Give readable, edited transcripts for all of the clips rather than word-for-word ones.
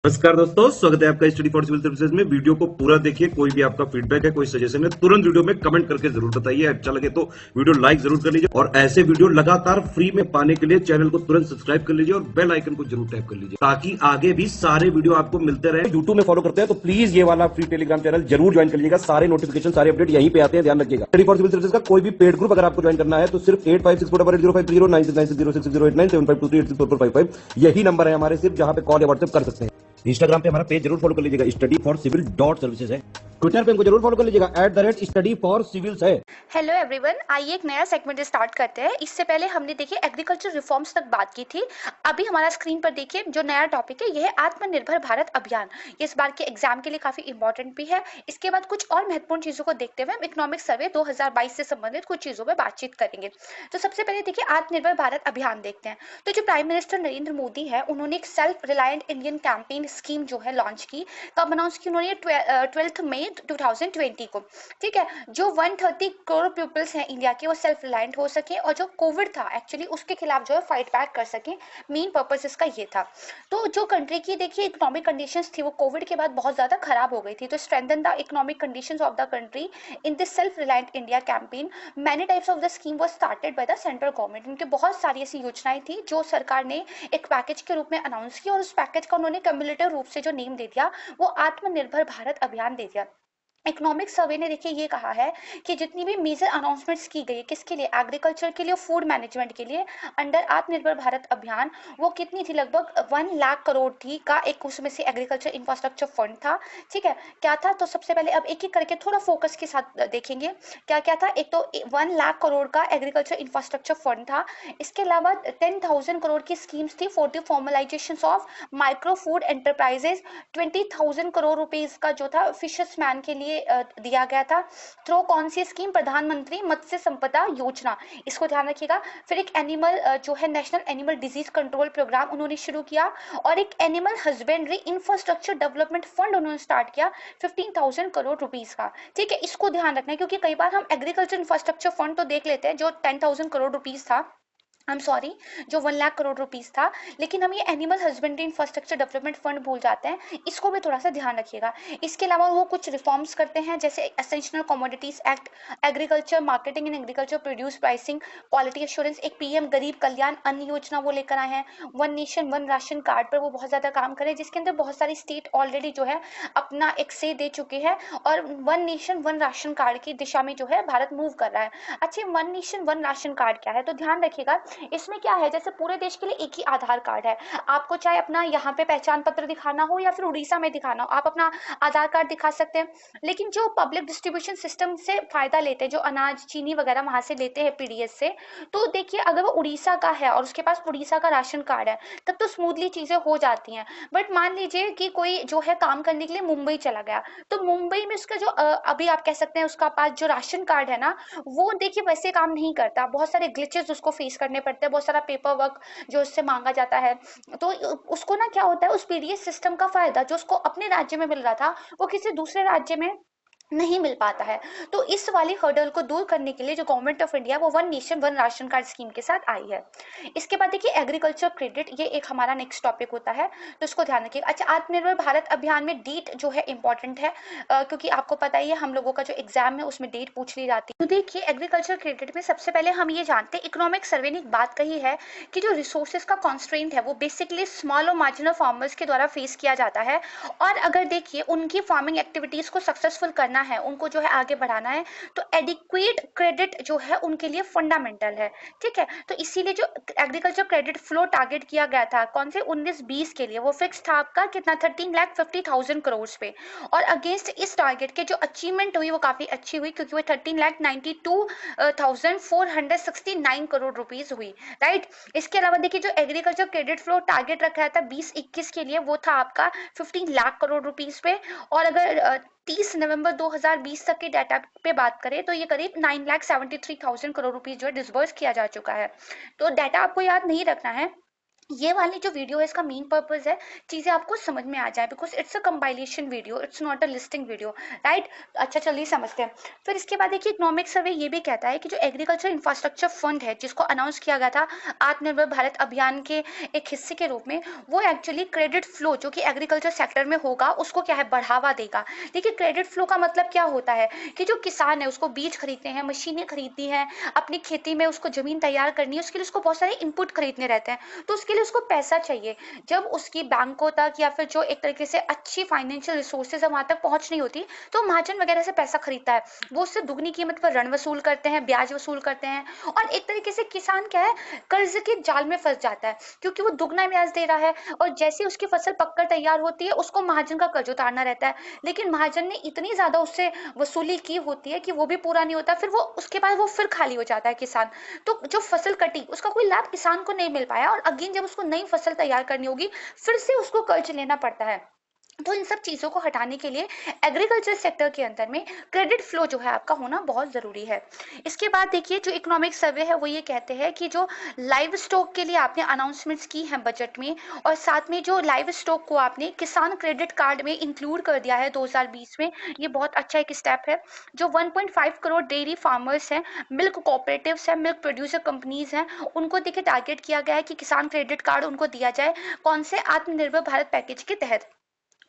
नमस्कार दोस्तों, स्वागत है आपका स्टडी फॉर सिविल सर्विसेज में। वीडियो को पूरा देखिए। कोई भी आपका फीडबैक है, कोई सजेशन है, तुरंत वीडियो में कमेंट करके जरूर बताइए। अच्छा लगे तो वीडियो लाइक जरूर कर लीजिए और ऐसे वीडियो लगातार फ्री में पाने के लिए चैनल को तुरंत सब्सक्राइब कर लीजिए और बेल आइकन को जरूर टैप कर लीजिए ताकि आगे भी सारे वीडियो आपको मिलते रहे। यूट्यूब में फॉलो करते हैं तो प्लीज ये वाला फ्री टेलीग्राम चैनल जरूर ज्वाइन कर लीजिएगा। सारे नोटिफिकेशन, सारे अपडेट यहीं पे आते हैं, ध्यान रखिएगा। स्टडी फॉर सिविल सर्विसेज का कोई भी पेड ग्रुप अगर आपको ज्वाइन करना है तो सिर्फ 8564805309696086089483864455 यही नंबर है हमारे, सिर्फ जहां पे कॉल या व्हाट्सएप कर सकते हैं। इंस्टाग्राम पे हमारा पेज जरूर फॉलो कर लीजिएगा, स्टडी फॉर सिविल .सर्विसेज है। ट्विटर पे हमको जरूर फॉलो कर लीजिएगा, @स्टडी फॉर सिविल्स है। हेलो एवरीवन, आइए एक नया सेगमेंट स्टार्ट करते हैं। इससे पहले हमने देखिए एग्रीकल्चर रिफॉर्म्स तक बात की थी। अभी हमारा स्क्रीन पर देखिए जो नया टॉपिक है यह है आत्मनिर्भर भारत अभियान। ये इस बार के एग्जाम के लिए काफी इंपॉर्टेंट भी है। इसके बाद कुछ और महत्वपूर्ण चीजों को देखते हुए हम इकोनॉमिक सर्वे 2022 से संबंधित कुछ चीजों पर बातचीत करेंगे। तो सबसे पहले देखिए आत्मनिर्भर भारत अभियान देखते हैं। तो जो प्राइम मिनिस्टर नरेंद्र मोदी है उन्होंने एक self reliant Indian campaign scheme जो है लॉन्च की। कब अनाउंस की उन्होंने? 12 मई 2020 को। ठीक है, जो 130 करोड़ पीपल्स हैं इंडिया के वो सेल्फ रिलायंट हो सके और जो कोविड था एक्चुअली उसके खिलाफ जो है फाइट बैक कर सके। मेन पर्पस इसका ये था। तो जो कंट्री की देखिए इकोनॉमिक कंडीशंस थी वो कोविड के बाद बहुत ज्यादा खराब हो गई थी। तो strengthen the economic conditions of the country in this self reliant India campaign many types of the scheme was started by the central government. उनके बहुत सारी ऐसी योजनाएं थी जो सरकार ने एक पैकेज के रूप में अनाउंस की और उस पैकेज का उन्होंने कम्युलेटिव रूप से जो नेम दे दिया वो आत्मनिर्भर भारत अभियान दे दिया। इकोनॉमिक सर्वे ने देखिए ये कहा है कि जितनी भी मेजर अनाउंसमेंट्स की गई किसके लिए? एग्रीकल्चर के लिए, फूड मैनेजमेंट के लिए अंडर आत्मनिर्भर भारत अभियान, वो कितनी थी? लगभग 1 लाख करोड़ थी का एक उसमें से एग्रीकल्चर इंफ्रास्ट्रक्चर फंड था। ठीक है, क्या था? तो सबसे पहले अब एक एक करके थोड़ा फोकस के साथ देखेंगे क्या क्या था। एक तो 1 लाख करोड़ का एग्रीकल्चर इंफ्रास्ट्रक्चर फंड था। इसके अलावा 10,000 करोड़ की स्कीम्स थी for the formalisation of micro food enterprises. 20,000 crore rupees का जो था फिशर्समैन के लिए दिया गया था। थ्रो कौन सी स्कीम? प्रधानमंत्री मत्स्य संपदा योजना, इसको ध्यान रखिएगा। फिर एक एनिमल जो है national animal disease control programme उन्होंने शुरू किया और एक animal husbandry infrastructure development fund उन्होंने स्टार्ट किया 15,000 करोड़ रुपीज का। ठीक है, इसको ध्यान रखना है क्योंकि कई बार हम एग्रीकल्चर इंफ्रास्ट्रक्चर फंड तो देख लेते हैं जो 10,000 करोड़ रुपीज था, आई एम सॉरी, जो 1 लाख करोड़ रुपीस था, लेकिन हम ये animal husbandry infrastructure development fund भूल जाते हैं। इसको भी थोड़ा सा ध्यान रखिएगा। इसके अलावा वो कुछ रिफॉर्म्स करते हैं जैसे essential commodities act, agriculture marketing and agriculture produce pricing, quality assurance, एक पीएम गरीब कल्याण अन्न योजना वो लेकर आए हैं। One nation one ration card पर वो बहुत ज्यादा काम करे जिसके अंदर बहुत सारी स्टेट ऑलरेडी जो है अपना एक से दे चुके हैं और one nation one ration card की दिशा में जो है भारत मूव कर रहा है। अच्छा, one nation one ration card क्या है? तो ध्यान रखिएगा, इसमें क्या है, जैसे पूरे देश के लिए एक ही आधार कार्ड है। आपको चाहे अपना यहाँ पे पहचान पत्र दिखाना हो या फिर उड़ीसा में दिखाना हो, आप अपना आधार कार्ड दिखा सकते हैं। लेकिन जो पब्लिक डिस्ट्रीब्यूशन सिस्टम से फायदा लेते हैं, जो अनाज चीनी वगैरह वहां से लेते हैं पीडीएस से, तो देखिए अगर वो उड़ीसा का है और उसके पास उड़ीसा का राशन कार्ड है तब तो स्मूथली चीजें हो जाती हैं। बट मान लीजिए कि कोई जो है काम करने के लिए मुंबई चला गया, तो मुंबई में उसका जो अभी आप कह सकते हैं उसका पास जो राशन कार्ड है ना, वो देखिए वैसे काम नहीं करता। बहुत सारे ग्लिचेस उसको फेस करने पड़ते हैं, बहुत सारा पेपर वर्क जो उससे मांगा जाता है। तो उसको ना क्या होता है, उस पीडीएस सिस्टम का फायदा जो उसको अपने राज्य में मिल रहा था वो किसी दूसरे राज्य में नहीं मिल पाता है। तो इस वाली हर्डल को दूर करने के लिए जो गवर्नमेंट ऑफ इंडिया वो one nation one ration card scheme के साथ आई है। इसके बाद देखिए एग्रीकल्चर क्रेडिट, ये एक हमारा नेक्स्ट टॉपिक होता है, तो इसको ध्यान रखिएगा। अच्छा, आत्मनिर्भर भारत अभियान में डेट जो है इंपॉर्टेंट है क्योंकि आपको पता ही है हम लोगों का जो एग्जाम है उसमें डेट पूछ ली जाती है। तो देखिए एग्रीकल्चर क्रेडिट में सबसे पहले हम ये जानते हैं, इकोनॉमिक सर्वे ने एक बात कही है कि जो रिसोर्सेज का कॉन्स्ट्रेंट है वो बेसिकली स्मॉल और मार्जिनल फार्मर्स के द्वारा फेस किया जाता है। और अगर देखिए उनकी फार्मिंग एक्टिविटीज को सक्सेसफुल करना है, उनको जो है आगे बढ़ाना है, तो एडिक्वेट क्रेडिट जो है उनके लिए फंडामेंटल है। ठीक है, तो इसीलिए जो एग्रीकल्चर क्रेडिट फ्लो टारगेट किया गया था कौन से 19-20 के लिए, वो फिक्स था आपका कितना? 13,50,000 करोड़ पे। और अगेंस्ट इस टारगेट के जो अचीवमेंट हुई वो काफी अच्छी हुई क्योंकि वो 13,92,469 करोड़ रुपीज हुई। राइट, इसके अलावा देखिए जो एग्रीकल्चर क्रेडिट फ्लो टारगेट रखा था 20-21 के लिए वो था आपका 15 लाख करोड़ रुपीज पे। और अगर 30 नवंबर 2020 तक के डाटा पे बात करें तो ये करीब 9,73,000 करोड़ रुपीज जो है डिसबर्स किया जा चुका है। तो डाटा आपको याद नहीं रखना है, ये वाली जो वीडियो है इसका मेन पर्पस है चीजें आपको समझ में आ जाए, because it's a compilation video, it's not a listing video, right. अच्छा चलिए समझते हैं। फिर इसके बाद देखिए इकोनॉमिक सर्वे ये भी कहता है कि जो एग्रीकल्चर इंफ्रास्ट्रक्चर फंड है जिसको अनाउंस किया गया था आत्मनिर्भर भारत अभियान के एक हिस्से के रूप में, वो एक्चुअली क्रेडिट फ्लो जो कि एग्रीकल्चर सेक्टर में होगा उसको क्या है बढ़ावा देगा। देखिए क्रेडिट फ्लो का मतलब क्या होता है कि जो किसान है उसको बीज खरीदते हैं, मशीनें खरीदती हैं, अपनी खेती में उसको जमीन तैयार करनी है, उसके लिए उसको बहुत सारे इनपुट खरीदने रहते हैं, तो उसके लिए उसको पैसा चाहिए। जब उसकी बैंकों तक या फिर जो एक तरीके से अच्छी फाइनेंशियल रिसोर्सेज है वहां तक पहुंच नहीं होती, तो महाजन वगैरह से पैसा खरीदता है, वो उससे दुगनी कीमत पर ऋण वसूल करते हैं, ब्याज वसूल करते हैं, और एक तरीके से किसान क्या है कर्ज के जाल में फंस जाता है क्योंकि वो दुगना ब्याज दे रहा है, और जैसे उसकी फसल पककर तैयार होती है उसको महाजन का कर्ज उतारना रहता है, लेकिन महाजन ने इतनी ज्यादा उससे वसूली की होती है कि वो भी पूरा नहीं होता, फिर वो उसके बाद वो फिर खाली हो जाता है किसान। तो जो फसल कटी उसका कोई लाभ किसान को नहीं मिल पाया, और अगेन जब उसको नई फसल तैयार करनी होगी फिर से उसको कर्ज लेना पड़ता है। तो इन सब चीजों को हटाने के लिए एग्रीकल्चर सेक्टर के अंदर में क्रेडिट फ्लो जो है आपका होना बहुत जरूरी है। इसके बाद देखिए जो इकोनॉमिक सर्वे है वो ये कहते हैं कि जो लाइव स्टॉक के लिए आपने अनाउंसमेंट्स की हैं बजट में, और साथ में जो लाइव स्टॉक को आपने किसान क्रेडिट कार्ड में इंक्लूड कर दिया है 2020 में, ये बहुत अच्छा एक स्टेप है। जो 1.5 करोड़ डेयरी फार्मर्स हैं, मिल्क कोऑपरेटिव्स हैं, मिल्क प्रोड्यूसर कंपनीज हैं, उनको देखिए टारगेट किया गया है कि किसान क्रेडिट कार्ड उनको दिया जाए, कौन से आत्मनिर्भर भारत पैकेज के तहत।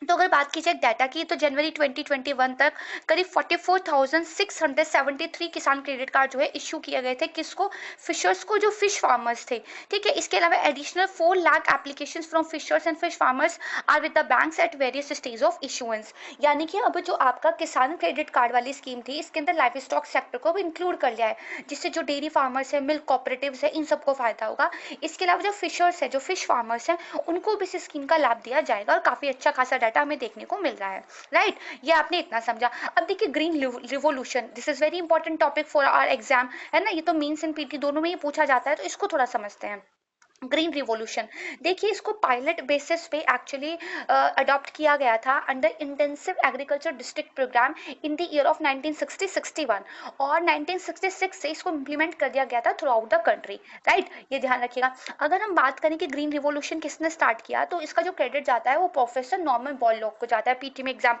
तो अगर बात की जाए डाटा की तो जनवरी 2021 तक करीब 44,673 किसान क्रेडिट कार्ड जो है इश्यू किए गए थे, किसको, फिशर्स को, जो फिश फार्मर्स थे। ठीक है, इसके अलावा additional 4 lakh application from fishers and fish farmers are with the banks at various stage of issuance. यानी कि अब जो आपका किसान क्रेडिट कार्ड वाली स्कीम थी इसके अंदर लाइफ स्टॉक सेक्टर को भी इंक्लूड कर लिया है, जिससे जो डेयरी फार्मर्स है, मिल्क कॉपरेटिव्स है, इन सबको फायदा होगा। इसके अलावा जो फिशर्स है, जो फिश फार्मर्स है, उनको भी इस स्कीम का लाभ दिया जाएगा, और काफी अच्छा खासा डाटा हमें देखने को मिल रहा है, राइट। ये आपने इतना समझा। अब देखिए green revolution, this is very important topic for our exam, है ना, ये तो मेंस एंड पीटी दोनों में ये पूछा जाता है, तो इसको थोड़ा समझते हैं। ग्रीन रिवॉल्यूशन, देखिए इसको पायलट बेसिस पे एक्चुअली अडॉप्ट किया गया था under intensive agriculture district programme in the year of 1960-61, और 1966 से इसको इम्प्लीमेंट कर दिया गया था through out the country, right. ये ध्यान रखिएगा। अगर हम बात करें कि ग्रीन रिवॉल्यूशन किसने स्टार्ट किया, तो इसका जो क्रेडिट जाता है वो प्रोफेसर नॉर्मन बोरलॉग को जाता है। पीटी में एग्जाम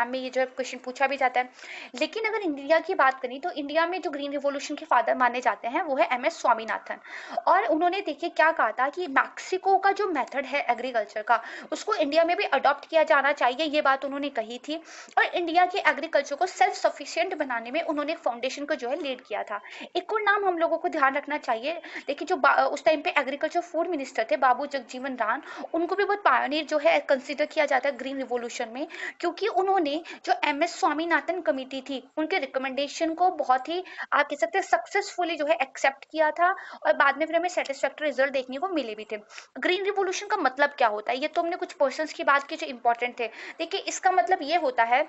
में ये जो क्वेश्चन पूछा भी जाता है। लेकिन अगर इंडिया की बात करें तो इंडिया में जो ग्रीन रिवॉल्यूशन के फादर माने जाते हैं वो है MS स्वामीनाथन, और उन्होंने देखिए क्या कहा था कि मैक्सिको का जो मेथड है एग्रीकल्चर का उसको इंडिया में भी अडॉप्ट किया जाना चाहिए, ये बात उन्होंने कही थी। और इंडिया के एग्रीकल्चर को सेल्फ सफिशिएंट बनाने में उन्होंने एक फाउंडेशन को जो है लीड किया था। एक और नाम हम लोगों को ध्यान रखना चाहिए, देखिए जो उस टाइम पे एग्रीकल्चर फूड मिनिस्टर थे बाबू जगजीवन राम, उनको भी बहुत पायनियर जो है कंसिडर किया जाता है ग्रीन रिवॉल्यूशन में, क्योंकि उन्होंने जो MS स्वामीनाथन कमेटी थी उनके रिकमेंडेशन को बहुत ही आप कह सकते हैं सक्सेसफुली जो है एक्सेप्ट किया था, और बाद में फिर हमें सेटिस्फैक्टरी रिजल्ट देखने को मिले भी थे। ग्रीन रिवॉल्यूशन का मतलब क्या होता है, ये तो हमने कुछ पर्सन्स की बात की जो इंपॉर्टेंट थे। देखिए इसका मतलब ये होता है,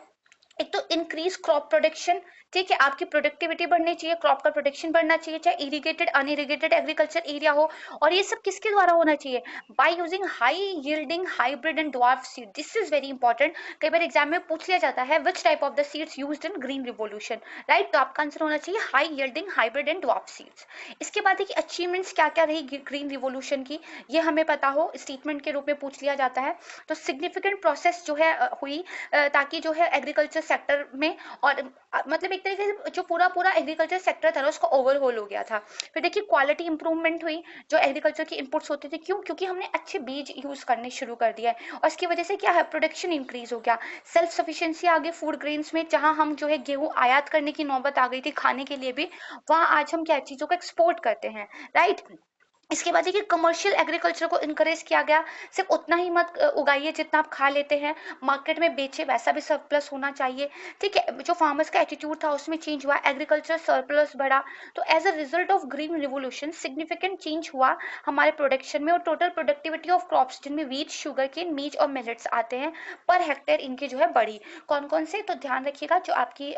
एक तो इंक्रीज क्रॉप प्रोडक्शन, ठीक है, आपकी प्रोडक्टिविटी बढ़नी चाहिए, क्रॉप का प्रोडक्शन बढ़ना चाहिए, चाहे इरिगेटेड अनइरिगेटेड एग्रीकल्चर एरिया हो, और ये सब किसके द्वारा होना चाहिए, by using high yielding hybrid and dwarf seed. This is very important, कई बार एग्जाम में पूछ लिया जाता है which type of the seeds used in green revolution, right. तो आपका आंसर होना चाहिए high yielding hybrid and dwarf seeds. इसके बाद देखिए अचीवमेंट्स क्या क्या रही ग्रीन रिवॉल्यूशन की, ये हमें पता हो, स्टेटमेंट के रूप में पूछ लिया जाता है। तो सिग्निफिकेंट प्रोसेस जो है हुई ताकि जो है एग्रीकल्चर सेक्टर में, और मतलब एक तरीके से जो पूरा पूरा एग्रीकल्चर सेक्टर था ना उसका ओवरहोल हो गया था। फिर देखिए क्वालिटी इंप्रूवमेंट हुई, जो एग्रीकल्चर की इनपुट्स होते थे, क्यों, क्योंकि हमने अच्छे बीज यूज करने शुरू कर दिया है, और इसकी वजह से क्या है प्रोडक्शन इंक्रीज हो गया, सेल्फ सफिशिएंसी आ गई फूड ग्रेन्स में, जहां हम जो है गेहूं आयात करने की नौबत आ गई थी खाने के लिए भी, वहां आज हम क्या चीजों को एक्सपोर्ट करते हैं, राइट। इसके बाद देखिए कमर्शियल एग्रीकल्चर को इनकरेज किया गया, सिर्फ उतना ही मत उगाइए जितना आप खा लेते हैं, मार्केट में बेचे, वैसा भी सरप्लस होना चाहिए, ठीक है। जो फार्मर्स का एटीट्यूड था उसमें चेंज हुआ, एग्रीकल्चर सरप्लस बढ़ा। तो as a result of green revolution significant change हुआ हमारे प्रोडक्शन में, और टोटल प्रोडक्टिविटी ऑफ क्रॉप्स जिनमें वीट, शुगर केन, मीज और मिलेट्स आते हैं, पर हेक्टेयर इनकी जो है बढ़ी। कौन कौन से, तो ध्यान रखिएगा, जो आपकी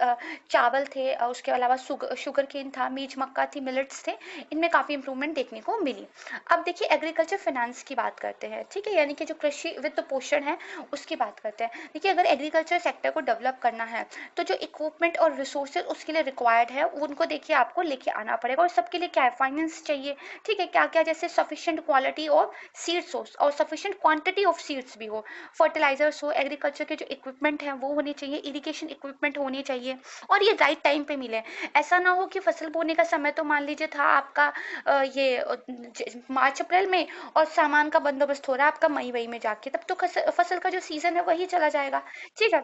चावल थे, उसके अलावा शुगर केन था, मीज मक्का थी, मिलेट्स थे, इनमें काफी इंप्रूवमेंट देखने को मिली। नहीं। अब देखिए एग्रीकल्चर फाइनेंस की बात करते हैं, ठीक है, यानी कि जो कृषि वित्त पोषण है उसकी बात करते हैं। देखिए अगर एग्रीकल्चर सेक्टर को डेवलप करना है तो जो इक्विपमेंट और रिसोर्सेज उसके लिए रिक्वायर्ड है उनको देखिए आपको लेके आना पड़ेगा, और सबके लिए क्या है, फाइनेंस चाहिए, ठीक है, क्या क्या, जैसे सफिशिएंट क्वालिटी और सीड्स हो और सफिशिएंट क्वांटिटी ऑफ सीड्स भी हो, फर्टिलाइजर्स हो, एग्रीकल्चर के जो इक्विपमेंट हैं वो होने चाहिए, इरिगेशन इक्विपमेंट होने चाहिए, और ये राइट टाइम पे मिले। ऐसा ना हो कि फसल बोने का समय तो मान लीजिए था आपका मार्च अप्रैल में, और सामान का बंदोबस्त हो रहा है आपका मई वई में जाके, तब तो फसल का जो सीजन है वही चला जाएगा, ठीक है।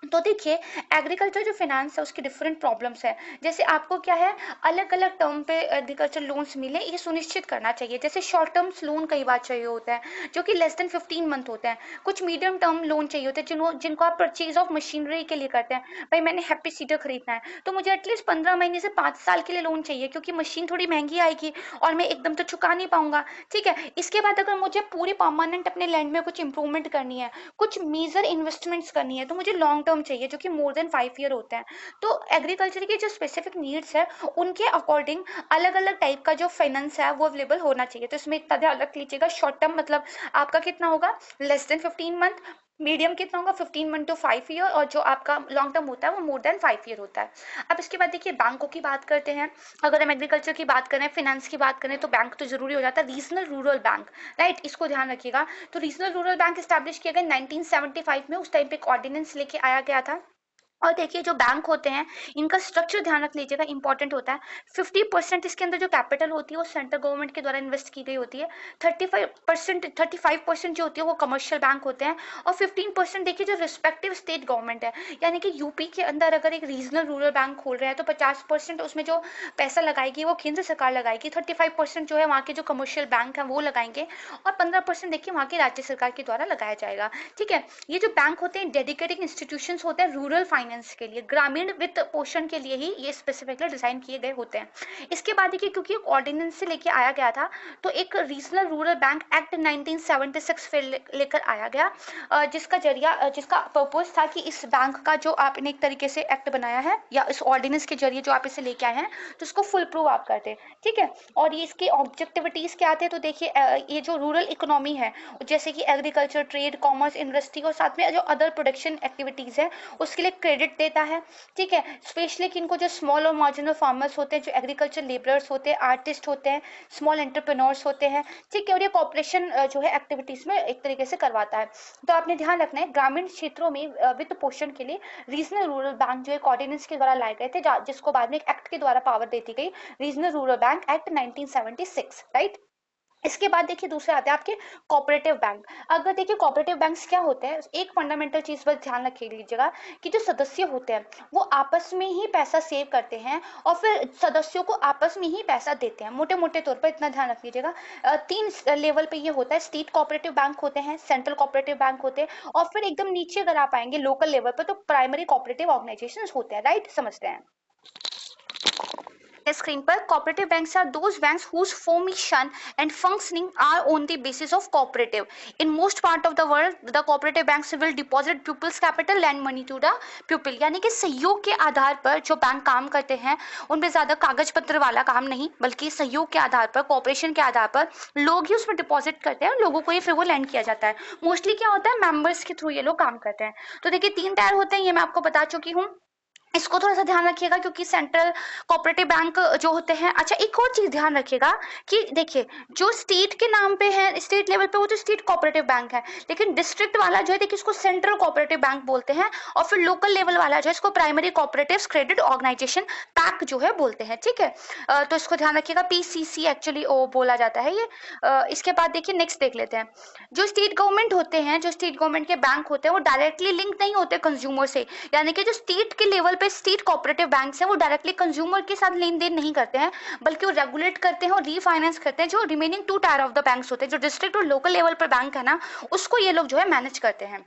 तो देखिए एग्रीकल्चर जो फाइनेंस है उसकी डिफरेंट प्रॉब्लम्स है, जैसे आपको क्या है, अलग अलग टर्म पे एग्रीकल्चर लोन्स मिले ये सुनिश्चित करना चाहिए। जैसे शॉर्ट टर्म लोन कई बार चाहिए होता है जो कि लेस देन 15 मंथ होते हैं, कुछ मीडियम टर्म लोन चाहिए होते हैं जिनको आप परचेज ऑफ मशीनरी के लिए करते हैं, भाई मैंने हैप्पी सीडर खरीदना है तो मुझे एटलीस्ट 15 महीने से 5 साल के लिए लोन चाहिए, क्योंकि मशीन थोड़ी महंगी आएगी और मैं एकदम तो चुका नहीं पाऊंगा, ठीक है। इसके बाद अगर मुझे पूरी परमानेंट अपने लैंड में कुछ इंप्रूवमेंट करनी है, कुछ मेजर इन्वेस्टमेंट्स करनी है, तो मुझे लॉन्ग टर्म चाहिए जो कि मोर देन 5 ईयर होते हैं। तो एग्रीकल्चर की जो स्पेसिफिक नीड्स है उनके अकॉर्डिंग अलग अलग टाइप का जो फाइनेंस है वो अवेलेबल होना चाहिए। तो इसमें इतना ध्यान रख लीजिएगा, शॉर्ट टर्म मतलब आपका कितना होगा, लेस देन 15 मंथ, मीडियम कितना होगा 15 मंथ टू 5 ईयर, और जो आपका लॉन्ग टर्म होता है वो मोर देन 5 ईयर होता है। अब इसके बाद देखिए बैंकों की बात करते हैं। अगर हम एग्रीकल्चर की बात करें, फाइनेंस की बात करें, तो बैंक तो जरूरी हो जाता है, रीजनल रूरल बैंक, राइट, इसको ध्यान रखिएगा। तो रीजनल रूरल बैंक स्टैब्लिश किया गया 1975 में, उस टाइम पे एक ऑर्डिनेंस लेके आया गया था। और देखिए जो बैंक होते हैं इनका स्ट्रक्चर ध्यान रख लीजिएगा, इंपॉर्टेंट होता है। 50% इसके अंदर जो कैपिटल होती है वो सेंट्रल गवर्नमेंट के द्वारा इन्वेस्ट की गई होती है, 35% जो होती है वो कमर्शियल बैंक होते हैं, और 15% देखिए जो रिस्पेक्टिव स्टेट गवर्नमेंट है, यानी कि यूपी के अंदर अगर एक रीजनल रूरल बैंक खोल रहे हैं तो 50% उसमें जो पैसा लगाएगी वो केंद्र सरकार लगाएगी, 35% जो है वहाँ के जो कमर्शियल बैंक है वो लगाएंगे, और 15% देखिए वहाँ की राज्य सरकार के द्वारा लगाया जाएगा, ठीक है। ये जो बैंक होते हैं डेडिकेटेड इंस्टीट्यूशन होते हैं रूरल फाइनेंस के लिए, ग्रामीण वित्त पोषण के लिए ही ये स्पेसिफिकली डिजाइन किए गए होते हैं। इसके बाद देखिए क्योंकि ऑर्डिनेंस से लेके आया गया था तो एक रीजनल रूरल बैंक एक्ट 1976 फिर लेकर आया गया, जिसका पर्पस था कि इस बैंक का जो आपने एक तरीके से एक्ट बनाया है या इस ऑर्डिनेंस के जरिए जो आप इसे लेके आए हैं तो इसको फुल प्रूव आप करते, ठीक है। और ये इसके ऑब्जेक्टिविटीज क्या थे, तो देखिए ये जो रूरल इकोनॉमी है जैसे कि एग्रीकल्चर, ट्रेड, कॉमर्स, इंडस्ट्री और साथ में जो अदर प्रोडक्शन एक्टिविटीज है उसके लिए क्रेडिट देता है, ठीक है। स्पेशली कि इनको जो स्मॉल और मार्जिनल फार्मर्स होते हैं, जो एग्रीकल्चर लेबरर्स होते हैं, आर्टिस्ट होते हैं, स्मॉल एंटरप्रेन्योर्स होते हैं, ठीक है, और ये कॉर्पोरेशन जो है एक्टिविटीज में एक तरीके से करवाता है। तो आपने ध्यान रखना है ग्रामीण क्षेत्रों में वित्त पोषण के लिए रीजनल रूरल बैंक जो एक ऑर्डिनेंस के द्वारा लाए गए थे, जिसको बाद में एक एक्ट के द्वारा पावर देती गई, regional rural bank act 1976, right. इसके बाद देखिए दूसरे आते हैं आपके कोऑपरेटिव बैंक। अगर देखिए कोऑपरेटिव बैंक्स क्या होते हैं, एक फंडामेंटल चीज बस ध्यान रख लीजिएगा कि जो सदस्य होते हैं वो आपस में ही पैसा सेव करते हैं और फिर सदस्यों को आपस में ही पैसा देते हैं, मोटे मोटे तौर पर इतना ध्यान रख लीजिएगा। 3 लेवल पे ये होता है, स्टेट कोऑपरेटिव बैंक होते हैं, सेंट्रल कोऑपरेटिव बैंक होते हैं, और फिर एकदम नीचे अगर आप आएंगे लोकल लेवल पर तो प्राइमरी कोऑपरेटिव ऑर्गेनाइजेशंस होते हैं, राइट, समझते हैं। स्क्रीन पर cooperative banks are those banks whose formation and functioning are on the basis of cooperative. In most part of the world, the cooperative banks will deposit pupils' capital, lend money to the pupil. यानी कि सहयोग के आधार पर जो bank काम करते हैं उनमें ज्यादा कागज पत्र वाला काम नहीं, बल्कि सहयोग के आधार पर, कॉपरेशन के आधार पर लोग ही उसमें डिपॉजिट करते हैं, लोगों को ही फिर वो लैंड किया जाता है। मोस्टली क्या होता है, मेंबर्स के थ्रू ये लोग काम करते हैं। तो देखिए 3 टायर होते हैं, ये मैं आपको बता चुकी हूँ, इसको थोड़ा सा ध्यान रखिएगा क्योंकि सेंट्रल कोऑपरेटिव बैंक जो होते हैं। अच्छा एक और चीज ध्यान रखिएगा कि देखिए जो स्टेट के नाम पे है, स्टेट लेवल पे वो तो स्टेट कोऑपरेटिव बैंक है, लेकिन डिस्ट्रिक्ट वाला जो है देखिए इसको सेंट्रल कोऑपरेटिव बैंक बोलते हैं, और फिर लोकल लेवल वाला जो है इसको primary cooperative credit organisation PAC जो है बोलते हैं, ठीक है। तो इसको ध्यान रखिएगा, पीसीसी एक्चुअली ओ बोला जाता है ये। इसके बाद देखिए नेक्स्ट देख लेते हैं, जो स्टेट गवर्नमेंट होते हैं, जो स्टेट गवर्नमेंट के बैंक होते हैं वो डायरेक्टली लिंक नहीं होते कंज्यूमर से, यानी कि जो स्टेट के लेवल पे स्टेट कोऑपरेटिव बैंक्स हैं वो डायरेक्टली कंज्यूमर के साथ लेन देन नहीं करते हैं, बल्कि वो रेगुलेट करते हैं और रीफाइनेंस करते हैं। जो remaining 2 tyre of the banks होते हैं, जो डिस्ट्रिक्ट और लोकल लेवल पर बैंक है ना, उसको ये लोग जो है मैनेज करते हैं।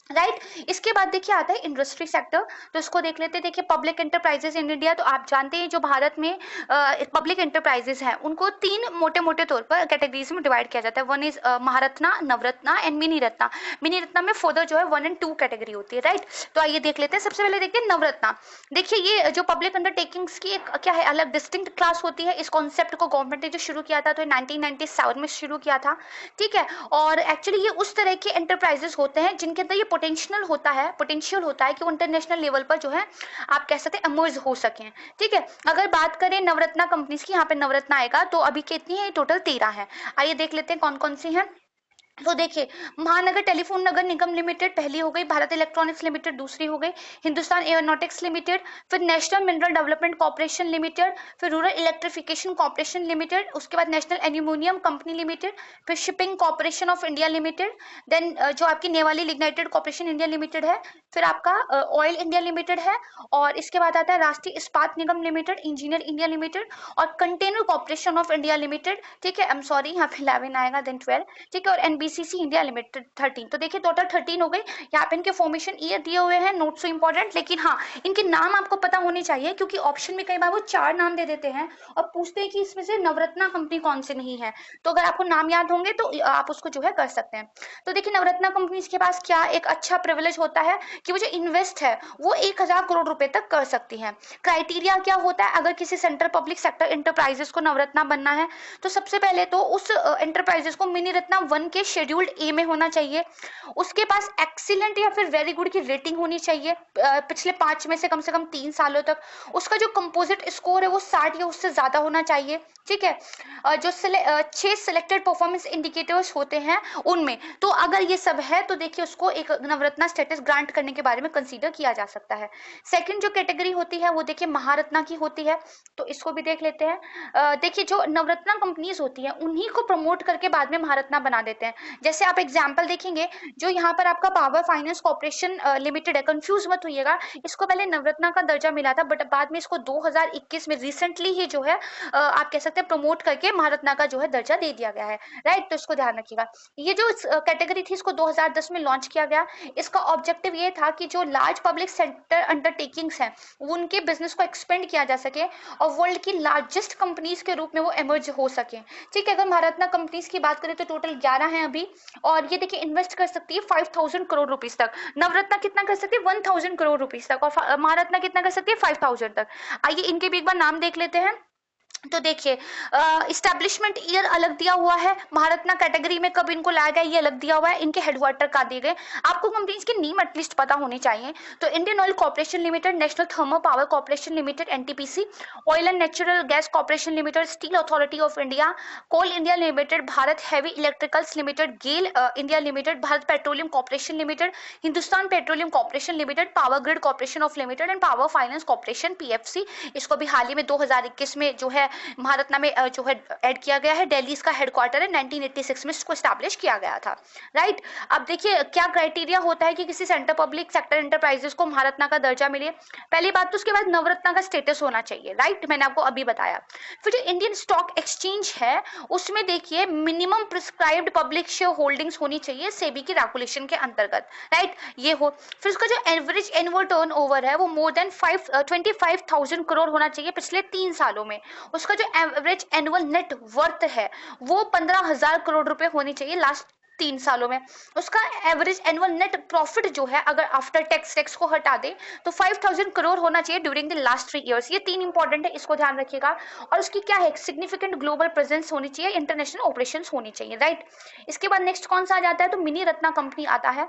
राइट। इसके बाद देखिए आता है इंडस्ट्री सेक्टर, तो इसको देख लेते हैं। देखिए पब्लिक एंटरप्राइजेस इन इंडिया, तो आप जानते हैं जो भारत में पब्लिक एंटरप्राइजेस हैं उनको तीन मोटे मोटे तौर पर कैटेगरीज में डिवाइड किया जाता है। One is Maharatna, Navratna and mini Ratna. Mini Ratna में फर्दर जो है 1 and 2 कैटेगरी होती है, राइट। तो आइए देख लेते हैं। सबसे पहले देखते हैं नवरत्ना। देखिए ये जो पब्लिक अंडरटेकिंग्स की एक क्या है अलग डिस्टिंक्ट क्लास होती है। इस कॉन्सेप्ट को गवर्नमेंट ने जो शुरू किया था तो 1997 में शुरू किया था, ठीक है। और एक्चुअली ये उस तरह के एंटरप्राइजेस होते हैं जिनके अंदर ये पोटेंशियल होता है कि वो इंटरनेशनल लेवल पर जो है आप कह सकते हैं इमर्ज हो सकें, ठीक है। अगर बात करें नवरत्ना कंपनीज की, यहाँ पे नवरत्ना आएगा, तो अभी कितनी है, टोटल 13 है। आइए देख लेते हैं कौन कौन सी हैं। तो देखिए महानगर टेलीफोन नगर निगम लिमिटेड पहली हो गई, भारत इलेक्ट्रॉनिक्स लिमिटेड दूसरी हो गई, हिंदुस्तान एरोनॉटिक्स लिमिटेड, फिर national mineral development corporation limited, फिर रूरल इलेक्ट्रिफिकेशन कॉर्पोरेशन लिमिटेड, उसके बाद नेशनल एल्यूमिनियम कंपनी लिमिटेड, फिर shipping corporation of India limited, then जो आपकी Neyveli lignite corporation India limited है, फिर आपका ऑयल इंडिया लिमिटेड है, और इसके बाद आता है राष्ट्रीय इस्पात निगम लिमिटेड, इंजीनियर इंडिया लिमिटेड, और container corporation of India limited, ठीक है। आई एम सॉरी, यहाँ पे 11 आएगा, देन 12, ठीक है। और एनबीसीसी इंडिया लिमिटेड 13। तो देखिए टोटल 13 हो गई। यहाँ पे इनके फॉर्मेशन ईयर दिए हुए हैं, नोट सो इंपॉर्टेंट, लेकिन हाँ इनके नाम आपको पता होने चाहिए, क्योंकि ऑप्शन में कई बार वो 4 नाम दे देते हैं और पूछते हैं कि इसमें से नवरत्ना कंपनी कौन से नहीं है। तो अगर आपको नाम याद होंगे तो आप उसको जो है कर सकते हैं। तो देखिए नवरत्ना कंपनी के पास क्या एक अच्छा प्रिविलेज होता है कि वो जो इन्वेस्ट है वो 1000 करोड़ रुपए तक कर सकती है। क्राइटेरिया क्या होता है अगर किसी सेंट्रल पब्लिक सेक्टर एंटरप्राइजेस को नवरत्ना बनना है, तो सबसे पहले तो उस एंटरप्राइजेस को मिनी रत्ना 1 के शेड्यूल्ड ए में होना चाहिए, उसके पास एक्सीलेंट या फिर वेरी गुड की रेटिंग होनी चाहिए पिछले 5 में से कम 3 सालों तक, उसका जो कंपोजिट स्कोर है वो 60 या उससे ज्यादा होना चाहिए, ठीक है। जो 6 सिलेक्टेड परफॉर्मेंस इंडिकेटर्स होते हैं उनमें, तो अगर ये सब है तो देखिए उसको एक नवरत्ना स्टेटस ग्रांट करने के बारे में कंसीडर किया जा सकता है। सेकंड जो कैटेगरी होती है वो देखिए महारत्ना की होती है, तो इसको भी देख लेते हैं। देखिए जो नवरत्ना कंपनीज होती है उन्हीं को प्रमोट करके बाद में महारत्ना बना देते हैं। जैसे आप एग्जाम्पल देखेंगे, जो यहाँ पर आपका पावर फाइनेंस कॉर्पोरेशन लिमिटेड है, कंफ्यूज मत होइएगा, इसको पहले नवरत्ना का दर्जा मिला था, बट बाद में इसको 2021 में रिसेंटली ही जो है आप कह सकते हैं प्रमोट करके महारत्ना का जो है दर्जा दे दिया गया है, राइट। तो इसको ध्यान रखिएगा। ये जो कैटेगरी थी इसको 2010 में लॉन्च किया गया। इसका ऑब्जेक्टिव ये था कि जो लार्ज पब्लिक सेक्टर अंडरटेकिंग्स हैं उनके बिजनेस को एक्सपेंड किया जा सके और वर्ल्ड की लार्जेस्ट कंपनीज के रूप में वो इमर्ज हो सके, ठीक है। अगर महारत्ना कंपनीज की बात करें तो टोटल 11 हैं अभी, और ये देखिए इन्वेस्ट कर सकती है 5000 करोड़ रुपीस तक। नवरत्ना कितना कर सकती है 1000 करोड़ रुपीस तक, और महारत्ना कितना कर सकती है 5000 तक। आइए इनके भी एक बार नाम देख लेते हैं। तो देखिए इस्टेब्लिशमेंट ईयर अलग दिया हुआ है, महारत्ना कैटेगरी में कब इनको लाया गया ये अलग दिया हुआ है, इनके हेडक्वार्टर कहाँ दिए गए, आपको कंपनीज की नेम एटलीस्ट पता होनी चाहिए। तो Indian oil corporation limited, national thermal power corporation limited NTPC, oil and natural gas corporation limited, steel authority of India, coal India limited, Bharat heavy electricals limited, GAIL India limited, Bharat petroleum corporation limited, Hindustan petroleum corporation limited, power grid corporation of limited and power finance corporation PFC. इसको भी हाल ही में 2021 में जो है महारत्ना में जो है add किया गया है। दिल्ली इसका हेडक्वार्टर है, 1986 में इसको स्टैब्लिश किया गया था, राइट। अब देखिए क्या क्राइटेरिया होता है कि किसी सेंटर पब्लिक सेक्टर एंटरप्राइजेस को महारत्ना का दर्जा मिले। पहली बात तो उसके बाद नवरत्ना का स्टेटस होना चाहिए, राइट, मैंने आपको अभी बताया। फिर जो इंडियन स्टॉक एक्सचेंज है उसमें देखिए minimum prescribed public share holdings होनी चाहिए सेबी की रेगुलेशन के अंतर्गत, राइट, ये हो। फिर उसका जो एवरेज एनुअल टर्नओवर है वो मोर देन 25,000 करोड़ होना चाहिए पिछले 3 सालों में। उसका जो एवरेज एनुअल नेट वर्थ है वो 15,000 करोड़ रुपए होनी चाहिए लास्ट 3 सालों में। उसका एवरेज एनुअल नेट प्रॉफिट जो है अगर आफ्टर टैक्स को हटा दे तो 5,000 करोड़ होना चाहिए ड्यूरिंग द लास्ट 3 इयर्स। ये 3 इंपॉर्टेंट है, इसको ध्यान रखिएगा। और उसकी क्या है सिग्निफिकेंट ग्लोबल प्रेजेंस होनी चाहिए, इंटरनेशनल ऑपरेशंस होनी चाहिए, राइट। इसके बाद नेक्स्ट कौन सा आ जाता है तो मिनी रत्ना कंपनी आता है।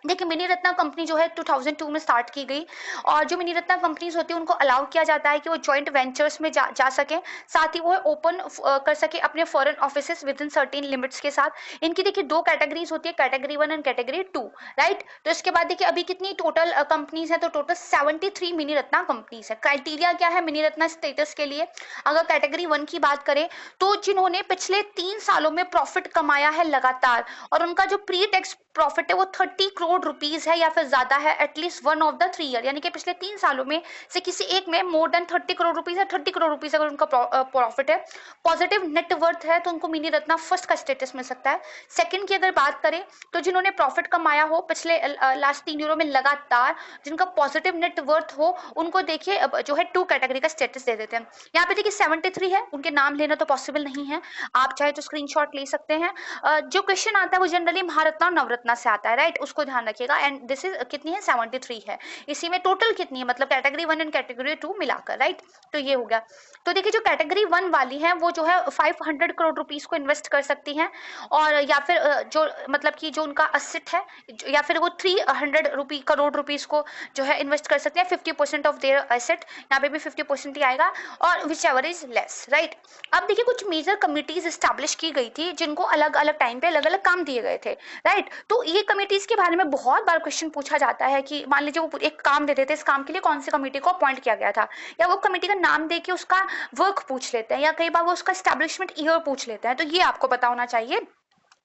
देखिए मिनी रत्ना कंपनी जो है 2002 में स्टार्ट की गई, और जो मिनी रत्ना कंपनीज होती है उनको अलाउ किया जाता है कि वो जॉइंट वेंचर्स में जा सकें, साथ ही वो ओपन कर सके अपने foreign offices with in certain limits के साथ। इनकी देखिए 2 कैटेगरीज होती है, कैटेगरी 1 एंड कैटेगरी 2, राइट। तो इसके बाद देखिए अभी कितनी टोटल कंपनीज है तो टोटल 73 मिनी रत्ना कंपनीज है। क्राइटेरिया क्या है मिनी रत्ना स्टेटस के लिए, अगर कैटेगरी 1 की बात करें तो जिन्होंने पिछले 3 सालों में प्रॉफिट कमाया है लगातार और उनका जो प्री टैक्स प्रॉफिट है वो 30 करोड़ रुपीज है या फिर ज्यादा है at least one of the 3 year, यानी कि पिछले 3 सालों में से किसी एक में मोर देन 30 करोड़ रुपीज है, 30 करोड़ रुपीज अगर उनका प्रॉफिट है, पॉजिटिव नेट वर्थ है, तो उनको मिनी रत्न फर्स्ट का स्टेटस मिल सकता है। सेकंड की अगर बात करें तो जिन्होंने प्रॉफिट कमाया हो पिछले लास्ट 3 ईयरों में लगातार, जिनका पॉजिटिव नेट वर्थ हो, उनको देखिए जो है 2 कैटेगरी का स्टेटस दे देते हैं। यहाँ पे देखिए 73 है, उनके नाम लेना तो पॉसिबल नहीं है, आप चाहे तो स्क्रीनशॉट ले सकते हैं। जो क्वेश्चन आता है वो जनरली महारत्ना और नवरत्ना से आता है, राइट, उसको ध्यान रखिएगा। एंड दिस इज कितनी है, 73 है। इसी में टोटल कितनी है, मतलब कैटेगरी 1 एंड कैटेगरी 2 मिलाकर, राइट। तो ये हो गया। तो देखिए जो कैटेगरी 1 वाली है वो जो है 500 करोड़ रुपीस को इन्वेस्ट कर सकती हैं, और या फिर जो मतलब कि जो उनका असेट है, या फिर वो 300 करोड़ रुपीस को जो है इन्वेस्ट कर सकते हैं, 50% ऑफ देयर एसेट, यहाँ पे भी 50% ही आएगा, और which ever is less, right. अब देखिए कुछ मेजर कमिटीज स्टैब्लिश की गई थी जिनको अलग अलग टाइम पे अलग अलग काम दिए गए थे, राइट। तो ये कमिटीज के बारे में बहुत बार क्वेश्चन पूछा जाता है कि मान लीजिए वो एक काम दे देते हैं, इस काम के लिए कौन सी कमेटी को अपॉइंट किया गया था, या वो कमेटी का नाम दे के उसका वर्क पूछ लेते हैं, या कई बार वो उसका एस्टैब्लिशमेंट ईयर पूछ लेते हैं, तो ये आपको पता होना चाहिए।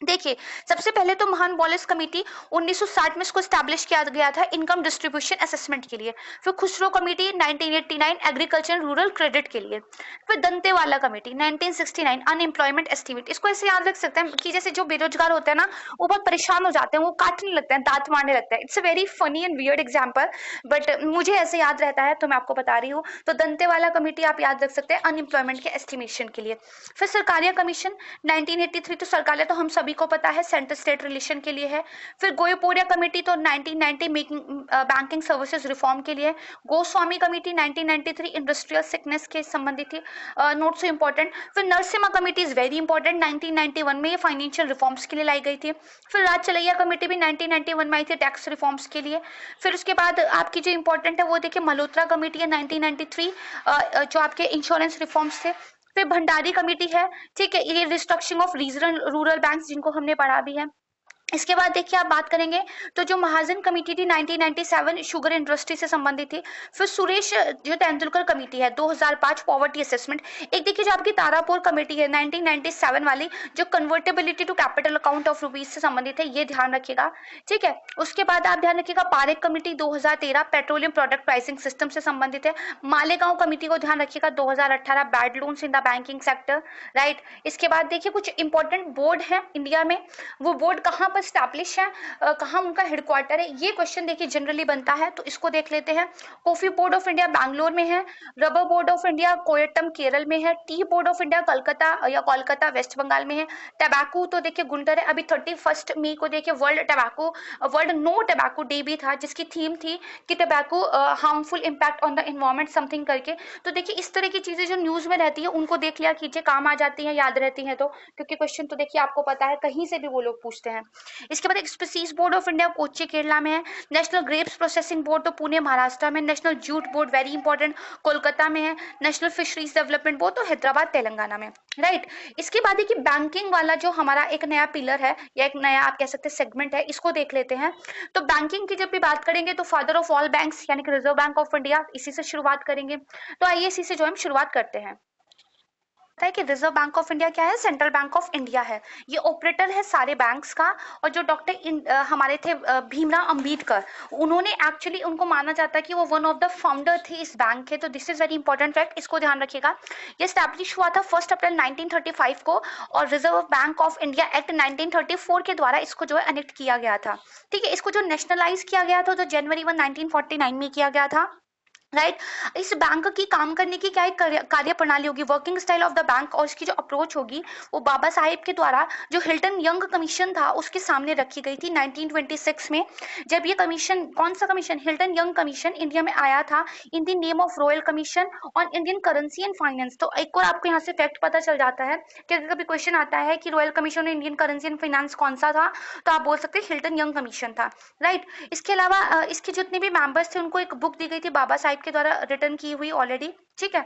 देखिए सबसे पहले तो महान वॉलेस कमेटी 1960 में इसको स्टैब्लिश किया गया था इनकम डिस्ट्रीब्यूशन असेसमेंट के लिए। फिर Khusro committee 1989 agriculture and rural credit के लिए। फिर दंतेवाला कमेटी 1969 अनएम्प्लॉयमेंट एस्टीमेट। इसको ऐसे याद रख सकते हैं कि जैसे जो बेरोजगार होते हैं ना, वो बहुत परेशान हो जाते हैं, वो काटने लगते हैं, दांत मारने लगते हैं। It's a very funny and weird example, but मुझे ऐसे याद रहता है तो मैं आपको बता रही हूँ। तो दंतेवाला कमेटी आप याद रख सकते हैं अनएम्प्लॉयमेंट के एस्टिमेशन के लिए। फिर सरकारिया कमीशन 1983, तो सरकारिया तो हम सभी को पता है सेंटर स्टेट रिलेशन के लिए है। फिर गोयपोरिया कमेटी तो 1990 मेकिंग बैंकिंग सर्विसेज रिफॉर्म के लिए। गोस्वामी कमेटी 1993 इंडस्ट्रियल सिकनेस के संबंधित थी, नोट सो इंपॉर्टेंट। फिर Narasimha committee is very important, 1991 में ये फाइनेंशियल रिफॉर्म्स के लिए लाई गई थी। फिर राजचलैया कमेटी भी 1991 में आई थी टैक्स रिफॉर्म्स के लिए। फिर उसके बाद आपकी जो इंपॉर्टेंट है वो देखिए मल्होत्रा कमेटी है 1993, जो आपके इंश्योरेंस रिफॉर्म्स थे। फिर भंडारी कमेटी है, ठीक है, ये restructuring of regional rural banks, जिनको हमने पढ़ा भी है। इसके बाद देखिए आप बात करेंगे तो जो महाजन कमेटी थी 1997 शुगर इंडस्ट्री से संबंधित थी। फिर सुरेश जो तेंदुलकर कमेटी है 2005 पॉवर्टी असेसमेंट। एक देखिए जो आपकी तारापुर कमेटी है 1997 वाली, जो convertibility to capital account of rupees से संबंधित है, ये ध्यान रखिएगा, ठीक है। उसके बाद आप ध्यान रखिएगा Parekh committee 2013 petroleum product pricing system से संबंधित है। मालेगांव कमेटी को ध्यान रखिएगा 2018 bad loans in the banking sector, right. इसके बाद देखिए कुछ इंपॉर्टेंट बोर्ड है इंडिया में, वो बोर्ड कहाँ स्टैब्लिश है, कहाँ उनका हेडक्वार्टर है, ये क्वेश्चन देखिए जनरली बनता है, तो इसको देख लेते हैं। Coffee board of India Bangalore में है। Rubber board of India Kottayam Kerala में है। Tea board of India Calcutta या कोलकाता वेस्ट बंगाल में है। टबैको तो देखिए गुंटर है। अभी 31 मई को देखिए वर्ल्ड नो टबैको डे भी था, जिसकी थीम थी कि tobacco harmful impact on the environment something करके। तो देखिए इस तरह की चीजें जो न्यूज में रहती है उनको देख लिया कीजिए, काम आ जाती है, याद रहती है, तो क्योंकि क्वेश्चन तो देखिए आपको पता है कहीं से भी वो लोग पूछते हैं। इसके बाद एक species board of India Kochi Kerala में है। नेशनल ग्रेप्स प्रोसेसिंग बोर्ड तो पुणे महाराष्ट्र में। National jute board very important Kolkata में है। नेशनल फिशरीज डेवलपमेंट बोर्ड तो हैदराबाद तेलंगाना में, राइट। इसके बाद देखिए बैंकिंग वाला जो हमारा एक नया पिलर है या एक नया आप कह सकते हैं सेगमेंट है, इसको देख लेते हैं। तो बैंकिंग की जब भी बात करेंगे तो फादर ऑफ ऑल बैंक्स यानी कि रिजर्व बैंक ऑफ इंडिया, इसी से शुरुआत करेंगे। तो आइए इसी से जो हम शुरुआत करते हैं। है कि रिजर्व बैंक ऑफ इंडिया क्या है, सेंट्रल बैंक ऑफ इंडिया है। ये ऑपरेटर है सारे बैंक्स का। और जो डॉक्टर हमारे थे भीमराव अंबेडकर, उन्होंने एक्चुअली उनको माना जाता है कि वो वन ऑफ द फाउंडर थे इस बैंक के। तो this is very important fact, इसको ध्यान रखिएगा। ये स्टैब्लिश हुआ था 1 अप्रैल 1935 को, और reserve bank of India act 1934 के द्वारा इसको जो है अनेक्ट किया गया था, ठीक है। इसको जो नेशनलाइज किया गया था तो जनवरी 1 1949 में किया गया था, राइट। इस बैंक की काम करने की क्या एक कार्य प्रणाली होगी, working style of the bank, और इसकी जो अप्रोच होगी वो बाबा साहेब के द्वारा जो हिल्टन यंग कमीशन था उसके सामने रखी गई थी 1926 में। जब ये कमीशन, कौन सा commission, Hilton young commission India में आया था in the name of royal commission on Indian currency and finance. तो एक और आपको यहाँ से फैक्ट पता चल जाता है कि अगर कभी क्वेश्चन आता है कि royal commission Indian currency and finance कौन सा था, तो आप बोल सकते हैं हिल्टन यंग कमीशन था, राइट। इसके अलावा इसके जितने भी मेंबर्स थे उनको एक बुक दी गई थी बाबा साहेब के द्वारा रिटर्न की हुई ऑलरेडी, ठीक है।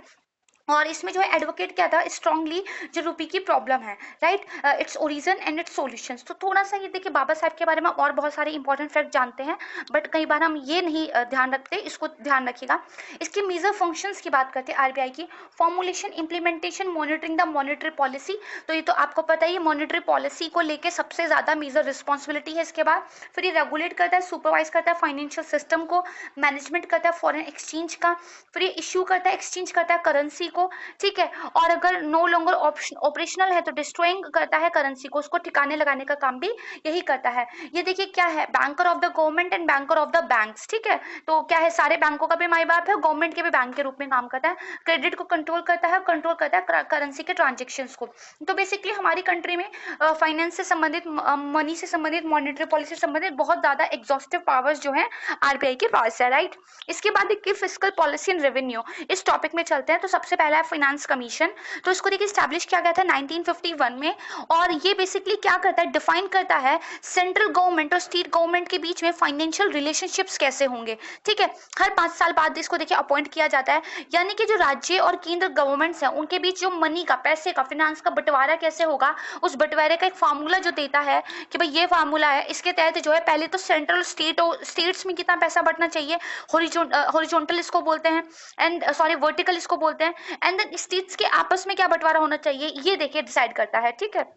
और इसमें जो है एडवोकेट क्या था स्ट्रांगली जो रुपी की प्रॉब्लम है, right, its origin and it's solutions. तो थोड़ा सा ये देखिए बाबा साहब के बारे में और बहुत सारे इंपॉर्टेंट फैक्ट जानते हैं, बट कई बार हम ये नहीं ध्यान रखते, इसको ध्यान रखिएगा। इसकी मेजर फंक्शंस की बात करते हैं आरबीआई की, formulation, implementation, monitoring the monetary policy. तो ये तो आपको पता ही है, मॉनेटरी पॉलिसी को लेके सबसे ज्यादा मेजर रिस्पॉन्सिबिलिटी है इसके बाद। फिर ये रेगुलेट करता है, सुपरवाइज करता है फाइनेंशियल सिस्टम को, मैनेजमेंट करता है फॉरेन एक्सचेंज का, फिर ये इश्यू करता है, एक्सचेंज करता है करेंसी को, ठीक है, और अगर नो लॉन्गर ऑपरेशनल है तो डिस्ट्रॉइंग करता है करेंसी को, उसको ठिकाने लगाने का काम भी यही करता है। ये देखिए क्या है, banker of the government and banker of the banks, ठीक है, तो क्या है, सारे बैंकों का भी माई बाप है, गवर्नमेंट के भी बैंक के रूप में काम करता है, क्रेडिट को कंट्रोल करता है, कंट्रोल करता है करेंसी के ट्रांजेक्शन्स को। तो बेसिकली हमारी कंट्री में फाइनेंस से संबंधित, मनी से संबंधित, मॉनेटरी पॉलिसी से संबंधित बहुत ज्यादा एग्जॉस्टिव पावर्स जो है आरबीआई के पास है, राइट। इसके बाद देखिए फिस्कल पॉलिसी एंड रेवेन्यू, इस टॉपिक में चलते हैं। तो सबसे पहला है फाइनेंस कमीशन, तो इसको देखिए स्टैब्लिश किया गया था 1951 में, और ये बेसिकली क्या करता है, डिफाइन करता है सेंट्रल गवर्नमेंट और स्टेट गवर्नमेंट के बीच में फाइनेंशियल रिलेशनशिप्स कैसे होंगे, ठीक है। हर 5 साल बाद इसको देखिए अपॉइंट किया जाता है, यानी कि जो राज्य और केंद्र गवर्नमेंट्स हैं उनके बीच जो मनी का, पैसे का, फाइनेंस का बंटवारा कैसे होगा, उस बंटवारे का एक फार्मूला जो देता है कि भाई ये फार्मूला है, इसके तहत जो है पहले तो सेंट्रल स्टेट्स में कितना पैसा बंटना चाहिए, हॉरिजॉन्टल इसको बोलते हैं, एंड सॉरी वर्टिकल इसको बोलते हैं, एंड देन स्टेट्स के आपस में क्या बंटवारा होना चाहिए, ये देखिए डिसाइड करता है, ठीक है।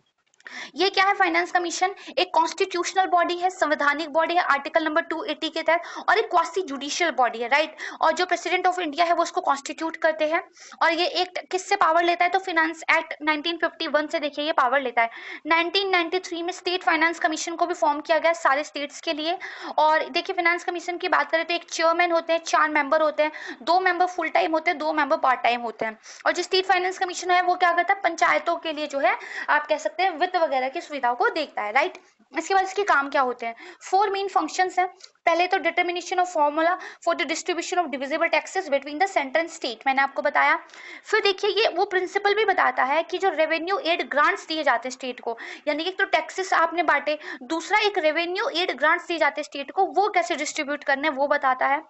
ये क्या है, फाइनेंस कमीशन एक कॉन्स्टिट्यूशनल बॉडी है, संवैधानिक बॉडी है आर्टिकल नंबर 280 के तहत, और एक क्वासी जुडिशियल बॉडी है, राइट। और जो प्रेसिडेंट ऑफ इंडिया है वो उसको कॉन्स्टिट्यूट करते हैं, और ये एक किससे पावर लेता है, तो फाइनेंस एक्ट 1951 से देखिए ये पावर लेता है। 1993 में स्टेट फाइनेंस कमीशन को भी फॉर्म किया गया सारे स्टेट्स के लिए। और देखिए फाइनेंस कमीशन की बात करें तो एक चेयरमैन होते हैं, 4 मेंबर होते हैं, 2 मेंबर फुल टाइम होते हैं, 2 मेंबर पार्ट टाइम होते हैं। और जो स्टेट फाइनेंस कमीशन है वो क्या करता है, पंचायतों के लिए जो है आप कह सकते हैं वगैरह की सुविधाओं को देखता है, राइट। इसके बाद इसके काम क्या होते हैं, 4 मेन फंक्शंस हैं। पहले तो determination of formula for the distribution of divisible taxes between the centre and state, मैंने आपको बताया। फिर देखिए ये वो प्रिंसिपल भी बताता है कि जो रेवेन्यू एड ग्रांट्स दिए जाते हैं स्टेट को, यानी कि एक तो टैक्सेस आपने बांटे, दूसरा एक रेवेन्यू एड ग्रांट्स दिए जाते हैं स्टेट को, वो कैसे डिस्ट्रीब्यूट करने वो बताता है।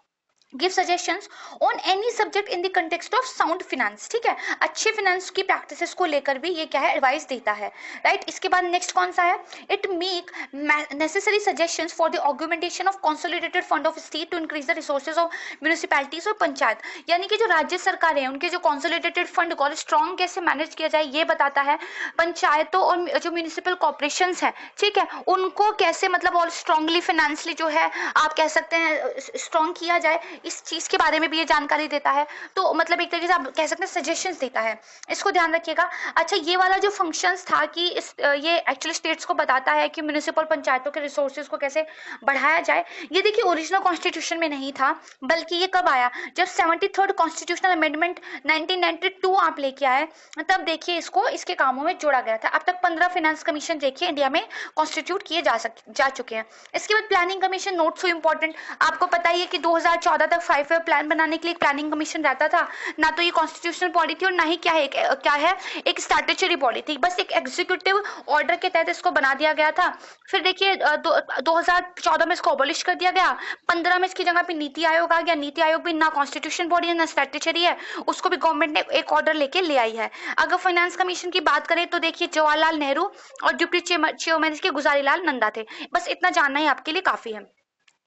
Give suggestions on any subject in the context of sound finance, ठीक है, अच्छे फिनेंस की प्रैक्टिसेस को लेकर भी ये क्या है, एडवाइस देता है, राइट। इसके बाद नेक्स्ट कौन सा है, it make necessary suggestions for the augmentation of consolidated fund of state to increase the resources of municipalities और पंचायत, यानी कि जो राज्य सरकार है उनके जो कंसोलिडेटेड फंड को स्ट्रॉन्ग कैसे मैनेज किया जाए ये बताता है। पंचायतों और जो म्यूनिसिपल कॉर्पोरेशन है, ठीक है, उनको कैसे मतलब और स्ट्रांगली फाइनेंशियली जो है आप कह सकते हैं स्ट्रॉन्ग किया जाए, इस चीज के बारे में भी ये जानकारी देता है। तो मतलब एक तरीके से आप कह सकते हैं सजेशंस देता है, इसको ध्यान रखिएगा। अच्छा ये वाला जो फंक्शंस था कि ये एक्चुअली स्टेट्स को बताता है कि म्युनिसिपल पंचायतों के रिसोर्सेज को कैसे बढ़ाया जाए, ये देखिए ओरिजिनल कॉन्स्टिट्यूशन में नहीं था, बल्कि ये कब आया, जब 73rd कॉन्स्टिट्यूशनल अमेंडमेंट 1992 आप लेके आए, तब देखिए इसको इसके कामों में जोड़ा गया था। अब तक 15 फाइनेंस कमीशन देखिए इंडिया में कॉन्स्टिट्यूट किए जा चुके हैं। इसके बाद planning commission, note so important, आपको पता ही है कि 2014 तक 5 ईयर प्लान बनाने के लिए प्लानिंग कमीशन रहता था, ना तो ये कॉन्स्टिट्यूशनल बॉडी थी और ना ही क्या है एक स्टैट्यूटरी बॉडी थी, बस एक एग्जीक्यूटिव ऑर्डर के तहत इसको बना दिया गया था। फिर देखिए 2014 में इसको अबॉलिश कर दिया गया, 15 में इसकी जगह पे नीति आयोग आ गया। नीति आयोग भी ना कॉन्स्टिट्यूशन बॉडी है ना स्टैट्यूटरी है, उसको भी गवर्नमेंट ने एक ऑर्डर लेके ले आई है। अगर फाइनेंस कमीशन की बात करें तो देखिए जवाहरलाल नेहरू और डिप्टी चेयरमैन इसके गुजारीलाल नंदा थे, बस इतना जानना ही आपके लिए काफी है।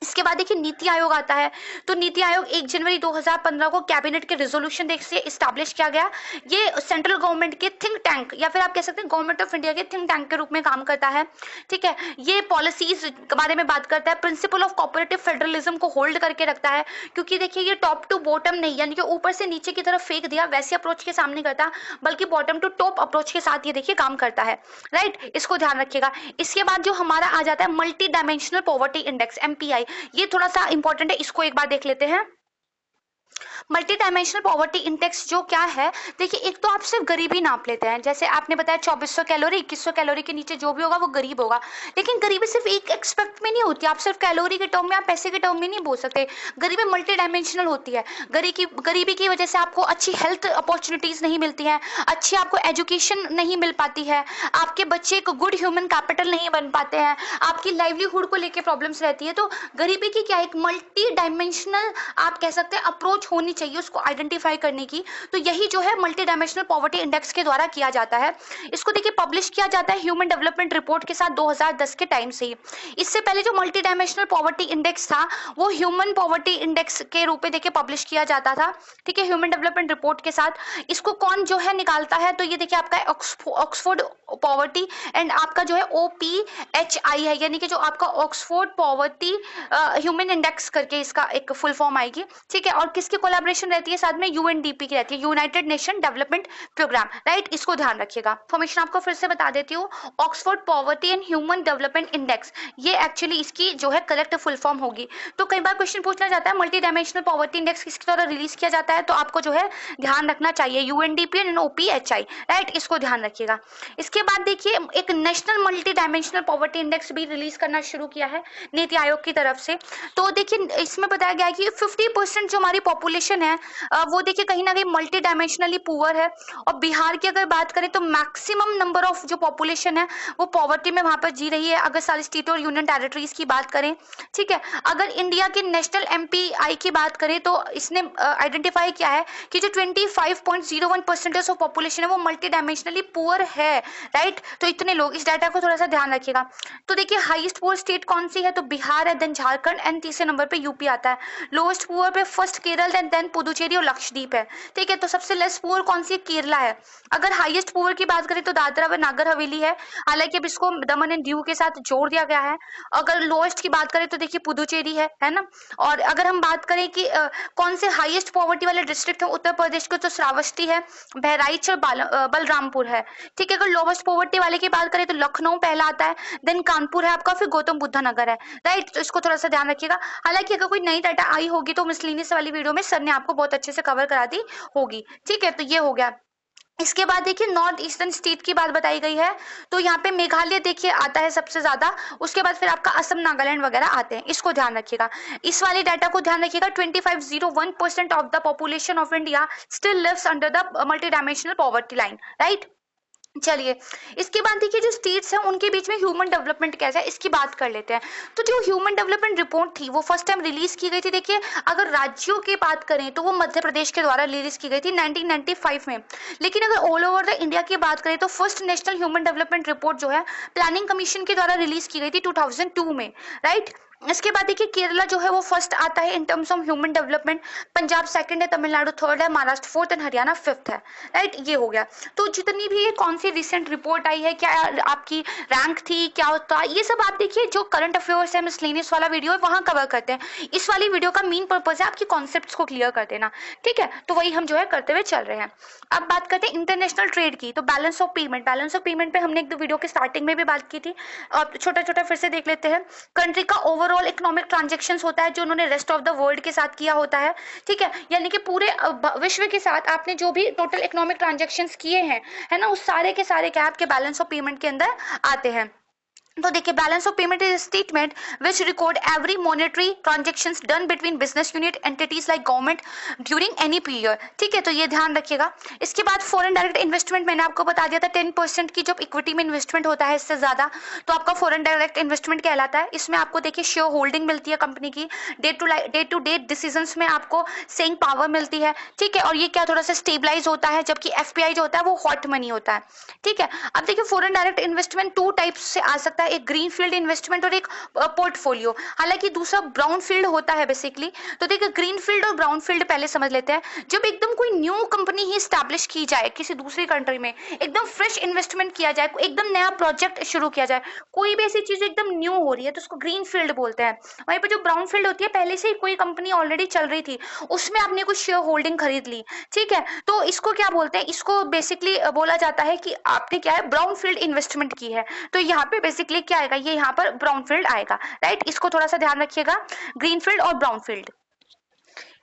इसके बाद देखिए नीति आयोग आता है, तो नीति आयोग 1 जनवरी 2015 को कैबिनेट के रेजोल्यूशन से इस्टेब्लिश किया गया। ये सेंट्रल गवर्नमेंट के थिंक टैंक या फिर आप कह सकते हैं गवर्नमेंट ऑफ इंडिया के थिंक टैंक के रूप में काम करता है, ठीक है। ये पॉलिसीज के बारे में बात करता है, प्रिंसिपल ऑफ कोऑपरेटिव फेडरलिज्म को होल्ड करके रखता है, क्योंकि देखिए ये टॉप टू बॉटम नहीं, यानी कि ऊपर से नीचे की तरफ फेंक दिया वैसे अप्रोच के सामने करता, बल्कि बॉटम टू टॉप अप्रोच के साथ ये देखिए काम करता है, राइट, इसको ध्यान रखिएगा। इसके बाद जो हमारा आ जाता है multi dimensional poverty index MPI, ये थोड़ा सा इंपॉर्टेंट है, इसको एक बार देख लेते हैं। मल्टी डायमेंशनल पॉवर्टी इंडेक्स जो क्या है, देखिए एक तो आप सिर्फ गरीबी नाप लेते हैं, जैसे आपने बताया 2400 कैलोरी 2100 कैलोरी के नीचे जो भी होगा वो गरीब होगा, लेकिन गरीबी सिर्फ एक एक्सपेक्ट में नहीं होती, आप सिर्फ कैलोरी के टर्म में, आप पैसे के टर्म में नहीं बोल सकते। गरीबी मल्टी डायमेंशनल होती है। गरीबी की वजह से आपको अच्छी हेल्थ अपॉर्चुनिटीज नहीं मिलती है, अच्छी आपको एजुकेशन नहीं मिल पाती है, आपके बच्चे को गुड ह्यूमन कैपिटल नहीं बन पाते हैं, आपकी लाइवलीहुड को लेकर प्रॉब्लम्स रहती है। तो गरीबी की क्या एक मल्टी डायमेंशनल आप कह सकते हैं अप्रोच होनी चाहिए उसको आइडेंटिफाई करने की, तो यही जो है मल्टी डायमेंशनल पॉवर्टी इंडेक्स के द्वारा किया जाता है। इसको देखिए पब्लिश किया जाता है ह्यूमन डेवलपमेंट रिपोर्ट के साथ 2010 के टाइम से ही। इससे पहले जो मल्टी डायमेंशनल पॉवर्टी इंडेक्स था वो ह्यूमन पॉवर्टी इंडेक्स के रूप में देखिए पब्लिश किया जाता था, ठीक है, ह्यूमन डेवलपमेंट रिपोर्ट के साथ। इसको कौन जो है निकालता है, तो ये देखिए आपका ऑक्सफोर्ड पॉवर्टी एंड आपका जो है OPHI है, यानी कि जो आपका ऑक्सफोर्ड पॉवर्टी ह्यूमन इंडेक्स करके इसका एक फुल फॉर्म आएगी, ठीक है। और किसकी कोलैबोरेशन रहती है साथ में, UNDP की रहती है, United Nation development programme, right, इसको ध्यान रखिएगा। इन्फॉर्मेशन आपको फिर से बता देती हूँ, Oxford poverty and human development index, ये एक्चुअली इसकी जो है करेक्ट फुल फॉर्म होगी। तो कई बार क्वेश्चन पूछना जाता है मल्टी डायमेंशनल पॉवर्टी इंडेक्स किसके द्वारा रिलीज किया जाता है, तो आपको जो है ध्यान रखना चाहिए UNDP एंड OPHI, राइट, इसको ध्यान रखिएगा। इसके बाद देखिए एक national multi dimensional poverty index भी रिलीज करना शुरू किया है नीति आयोग की तरफ से। तो देखिए इसमें बताया गया है कि 50% जो हमारी पॉपुलेशन है वो देखिए कहीं ना कहीं मल्टी डायमेंशनली पुअर है। और बिहार की अगर बात करें तो मैक्सिमम नंबर ऑफ जो पॉपुलेशन है वो पॉवर्टी में वहां पर जी रही है, अगर सारी स्टेट और यूनियन टेरिटरीज की बात करें, ठीक है। अगर इंडिया के नेशनल MPI की बात करें तो इसने आइडेंटिफाई किया है कि जो 25.01% ऑफ पॉपुलेशन है वो मल्टी डायमेंशनली पुअर है, राइट। तो इतने लोग, इस डाटा को थोड़ा सा ध्यान रखिएगा। तो देखिए हाईएस्ट पुअर स्टेट कौन सी है, तो बिहार है, देन झारखंड एंड तीसरे नंबर पे यूपी आता है। लोएस्ट पुअर पे first Kerala and then Puducherry और लक्षद्वीप है, ठीक है। तो सबसे लेस पुअर कौन सी है, केरला है। अगर हाईएस्ट पुअर की बात करें तो दादरा व नागर हवेली है, हालांकि अब इसको दमन एंड दीव के साथ जोड़ दिया गया है। अगर लोएस्ट की बात करें तो देखिए पुदुचेरी है ना। और अगर हम बात करें कि कौन से हाईएस्ट पॉवर्टी वाले डिस्ट्रिक्ट है उत्तर प्रदेश के, तो श्रावस्ती है, बहराइच और बलरामपुर है, ठीक है। अगर लोवेस्ट पॉवर्टी वाले की बात करें तो लखनऊ पहला आता है, देन कानपुर है आपका, फिर गौतम बुद्ध नगर है, राइट। तो इसको थोड़ा सा ध्यान रखिएगा। हालांकि अगर कोई नई डाटा आई होगी तो मिसलिनियस वाली वीडियो में सर ने आपको बहुत अच्छे से कवर करा दी होगी, ठीक है। तो ये हो गया। इसके बाद देखिए नॉर्थ ईस्टर्न स्टेट की बात बताई गई है, तो यहाँ पे मेघालय देखिए आता है सबसे ज्यादा, उसके बाद फिर आपका असम, नागालैंड वगैरह आते हैं, इसको ध्यान रखिएगा। इस वाले डाटा को ध्यान रखिएगा, 2501% of the population of India still lives under the multi dimensional poverty line, right. चलिए इसके बाद देखिए जो स्टेट्स हैं उनके बीच में ह्यूमन डेवलपमेंट कैसा है इसकी बात कर लेते हैं। तो जो ह्यूमन डेवलपमेंट रिपोर्ट थी वो फर्स्ट टाइम रिलीज की गई थी, देखिए अगर राज्यों की बात करें तो वो मध्य प्रदेश के द्वारा रिलीज की गई थी 1995 में। लेकिन अगर ऑल ओवर द इंडिया की बात करें तो first national human development report जो है प्लानिंग कमीशन के द्वारा रिलीज की गई थी 2002 में, राइट। इसके बाद देखिए केरला जो है वो फर्स्ट आता है in terms of human development, Punjab second है, तमिलनाडु थर्ड है, Maharashtra fourth and Haryana fifth है, राइट। ये हो गया। तो जितनी भी ये कौन सी रिसेंट रिपोर्ट आई है, क्या आपकी रैंक थी, क्या होता, ये सब आप देखिए जो करंट अफेयर्स है मिसलेनियस वाला वीडियो है वहां कवर करते हैं। इस वाली वीडियो का मेन पर्पज है आपकी कॉन्सेप्ट्स को क्लियर कर देना, ठीक है। तो वही हम जो है करते हुए चल रहे हैं। अब बात करते हैं इंटरनेशनल ट्रेड की, तो balance of payment, balance of payment पे हमने एक दो वीडियो के स्टार्टिंग में भी बात की थी, अब छोटा छोटा फिर से देख लेते हैं। कंट्री का ओवरऑल इकोनॉमिक ट्रांजैक्शंस होता है जो उन्होंने रेस्ट ऑफ द वर्ल्ड के साथ किया होता है, ठीक है। यानी कि पूरे विश्व के साथ आपने जो भी टोटल इकोनॉमिक ट्रांजैक्शंस किए हैं, है ना, उस सारे के सारे क्या आपके बैलेंस ऑफ पेमेंट के अंदर आते हैं। तो देखिए balance of payment is statement which record every monetary transactions done between business unit entities like government during any period, ठीक है। तो ये ध्यान रखिएगा। इसके बाद फॉरेन डायरेक्ट इन्वेस्टमेंट मैंने आपको बता दिया था 10% की जब इक्विटी में इन्वेस्टमेंट होता है इससे ज्यादा तो आपका फॉरेन डायरेक्ट इन्वेस्टमेंट कहलाता है। इसमें आपको देखिए शेयर होल्डिंग मिलती है कंपनी की, डे टू डे डिसीजंस में आपको सेइंग पावर मिलती है, ठीक है। और ये क्या थोड़ा सा स्टेबलाइज होता है, जबकि FPI जो होता है वो हॉट मनी होता है, ठीक है। अब देखिए foreign direct investment two types से आ सकता है, एक ग्रीन फील्ड इन्वेस्टमेंट और एक पोर्टफोलियो, हालांकि दूसरा ब्राउन फील्ड होता है बेसिकली। तो देखिए ग्रीन फील्ड और ब्राउन फील्ड पहले समझ लेते हैं। जब एकदम कोई न्यू कंपनी ही स्टैब्लिश की जाए किसी दूसरी कंट्री में, एकदम फ्रेश इन्वेस्टमेंट किया जाए, एकदम नया प्रोजेक्ट शुरू किया जाए, कोई भी ऐसी चीज एकदम न्यू हो रही है तो उसको ग्रीन फील्ड बोलते हैं। वहीं पे जो ब्राउन फील्ड होती है पहले से ही कोई कंपनी ऑलरेडी चल रही थी, उसमें आपने कुछ शेयर होल्डिंग खरीद ली, ठीक है। तो इसको क्या बोलते हैं, इसको बेसिकली बोला जाता है कि आपने क्या है ब्राउन फील्ड इन्वेस्टमेंट की है। तो यहाँ पे बेसिकली क्या आएगा, ये यहाँ पर ब्राउन फील्ड आएगा, राइट। इसको थोड़ा सा ध्यान रखिएगा, ग्रीन फील्ड और ब्राउन फील्ड।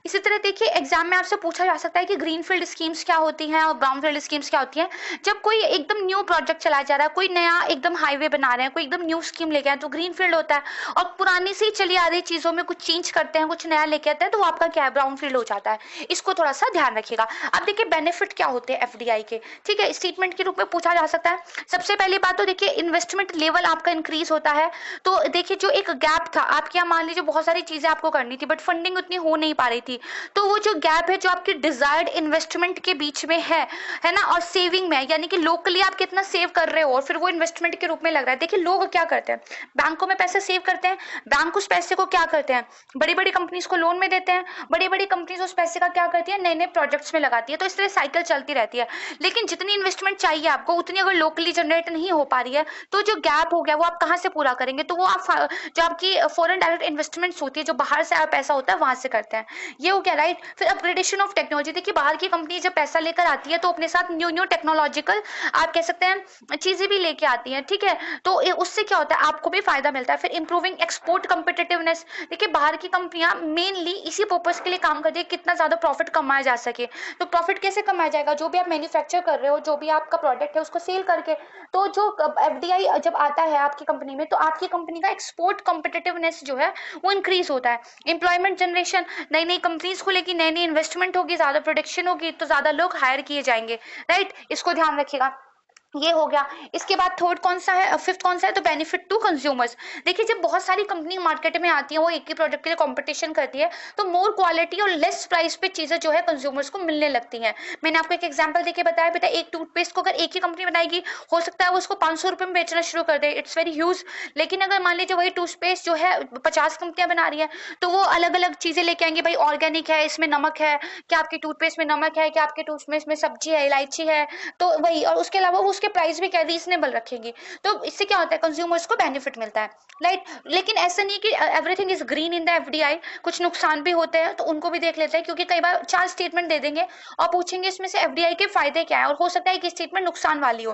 इसी तरह देखिए एग्जाम में आपसे पूछा जा सकता है कि ग्रीन फील्ड स्कीम्स क्या होती हैं और ब्राउन फील्ड स्कीम्स क्या होती हैं। जब कोई एकदम न्यू प्रोजेक्ट चलाया जा रहा है, कोई नया एकदम हाईवे बना रहे हैं, कोई एकदम न्यू स्कीम लेके आए तो ग्रीन फील्ड होता है। और पुरानी से ही चली आ रही चीजों में कुछ चेंज करते हैं, कुछ नया लेके आते हैं, तो वो आपका क्या है ब्राउन फील्ड हो जाता है। इसको थोड़ा सा ध्यान रखिएगा। अब देखिए बेनिफिट क्या होते हैं FDI के, ठीक है, स्टेटमेंट के रूप में पूछा जा सकता है। सबसे पहली बात तो देखिए इन्वेस्टमेंट लेवल आपका इंक्रीज होता है। तो देखिए जो एक गैप था आपके यहाँ, मान लीजिए बहुत सारी चीजें आपको करनी थी बट फंडिंग उतनी हो नहीं पा रही थी, जाएगी। तो वो जो गैप है जो आपकी डिजायर्ड इन्वेस्टमेंट के बीच में है ना, और सेविंग में, यानी कि लोकली आप कितना सेव कर रहे हो और फिर वो इन्वेस्टमेंट के रूप में लग रहा है। देखिए लोग क्या करते हैं, बैंकों में पैसे सेव करते हैं, बैंक उस पैसे को क्या करते हैं, बड़ी बड़ी कंपनीज को लोन में देते हैं, बड़ी बड़ी कंपनीज उस पैसे का क्या करती है, नए नए प्रोजेक्ट्स में लगाती है। तो इस तरह साइकिल चलती रहती है। लेकिन जितनी इन्वेस्टमेंट चाहिए आपको उतनी अगर लोकली जनरेट नहीं हो पा रही है, तो जो गैप हो गया वो आप कहाँ से पूरा करेंगे? तो वो आप जो आपकी फॉरेन डायरेक्ट इन्वेस्टमेंट्स होती है, जो बाहर से आया पैसा होता है, वहां से करते हैं। ये हो गया, राइट। फिर अपग्रेडेशन ऑफ टेक्नोलॉजी। देखिए बाहर की कंपनी जब पैसा लेकर आती है तो अपने साथ न्यू न्यू टेक्नोलॉजिकल, आप कह सकते हैं, चीजें भी लेके आती है, ठीक है। तो उससे क्या होता है, आपको भी फायदा मिलता है। फिर इंप्रूविंग एक्सपोर्ट कम्पिटिटिवनेस। देखिए बाहर की कंपनियां मेनली इसी पर्पज के लिए काम करती है, कितना ज्यादा प्रॉफिट कमाया जा सके। तो प्रॉफिट कैसे कमाया जाएगा? जो भी आप मैन्युफैक्चर कर रहे हो, जो भी आपका प्रोडक्ट है, उसको सेल करके। तो जो एफडीआई जब आता है आपकी कंपनी में, तो आपकी कंपनी का एक्सपोर्ट कॉम्पिटिटिवनेस जो है वो इंक्रीज होता है। एम्प्लॉयमेंट जनरेशन, नई नई कंपनीज खुलेगी, नई नई इन्वेस्टमेंट होगी, ज्यादा प्रोडक्शन होगी, तो ज्यादा लोग हायर किए जाएंगे, राइट। इसको ध्यान रखिएगा। ये हो गया। इसके बाद थर्ड कौन सा है, फिफ्थ कौन सा है? तो बेनिफिट टू कंज्यूमर्स। देखिए जब बहुत सारी कंपनी मार्केट में आती है, वो एक ही प्रोडक्ट के लिए कंपटीशन करती है, तो मोर क्वालिटी और लेस प्राइस पे चीजें जो है कंज्यूमर्स को मिलने लगती हैं। मैंने आपको एक एग्जांपल देके बताया बेटा, एक टूथपेस्ट को अगर एक ही कंपनी बनाएगी, हो सकता है वो उसको 500 रुपए में बेचना शुरू कर दे, इट्स वेरी ह्यूज। लेकिन अगर मान लीजिए वही टूथपेस्ट जो है 50 कंपनियां बना रही है, तो वो अलग अलग चीजें लेके आएंगे, भाई ऑर्गेनिक है, इसमें नमक है, क्या आपके टूथपेस्ट में नमक है, क्या आपके टूथपेस्ट में सब्जी है, इलायची है, तो वही। और उसके अलावा वो उसके प्राइस भी क्या रीजनेबल रखेंगी। तो इससे क्या होता है, कंज्यूमर्स को बेनिफिट मिलता है, राइट। लेकिन ऐसा नहीं कि everything is green in the FDI, कुछ नुकसान भी होते हैं, तो उनको भी देख लेते हैं। क्योंकि कई बार 4 स्टेटमेंट दे देंगे और पूछेंगे इसमें से एफडीआई के फायदे क्या है, और हो सकता है कि स्टेटमेंट नुकसान वाली हो।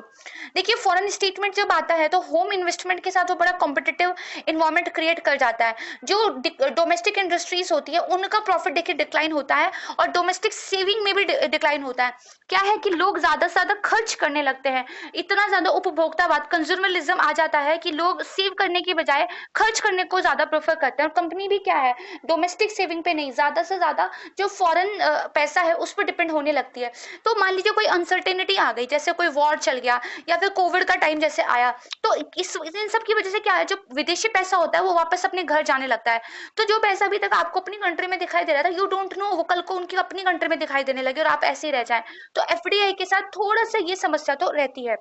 देखिए फॉरेन स्टेटमेंट जब आता है तो होम इन्वेस्टमेंट के साथ वो बड़ा कॉम्पिटिटिव इन्वायरमेंट क्रिएट कर जाता है। जो डोमेस्टिक इंडस्ट्रीज होती है उनका प्रॉफिट देखिए डिक्लाइन होता है, और डोमेस्टिक सेविंग में भी डिक्लाइन होता है। क्या है कि लोग ज्यादा से ज्यादा खर्च करने लगते हैं, इतना ज्यादा उपभोक्तावाद, कंज्यूमरिज्म आ जाता है कि लोग सेव करने की बजाय खर्च करने को ज्यादा प्रेफर करते हैं। और कंपनी भी क्या है, डोमेस्टिक सेविंग पे नहीं, ज्यादा से ज्यादा जो फॉरेन पैसा है उस पर डिपेंड होने लगती है। तो मान लीजिए कोई अनसर्टेनिटी आ गई, जैसे कोई वॉर चल गया या फिर कोविड का टाइम जैसे आया, तो इन सब की वजह से क्या है, जो विदेशी पैसा होता है वो वापस अपने घर जाने लगता है। तो जो पैसा अभी तक आपको अपनी कंट्री में दिखाई दे रहा था, यू डोंट नो, वो कल को उनकी अपनी कंट्री में दिखाई देने लगे और आप ऐसे ही रह जाएं। तो एफडीआई के साथ थोड़ा सा ये समस्या तो रहती है।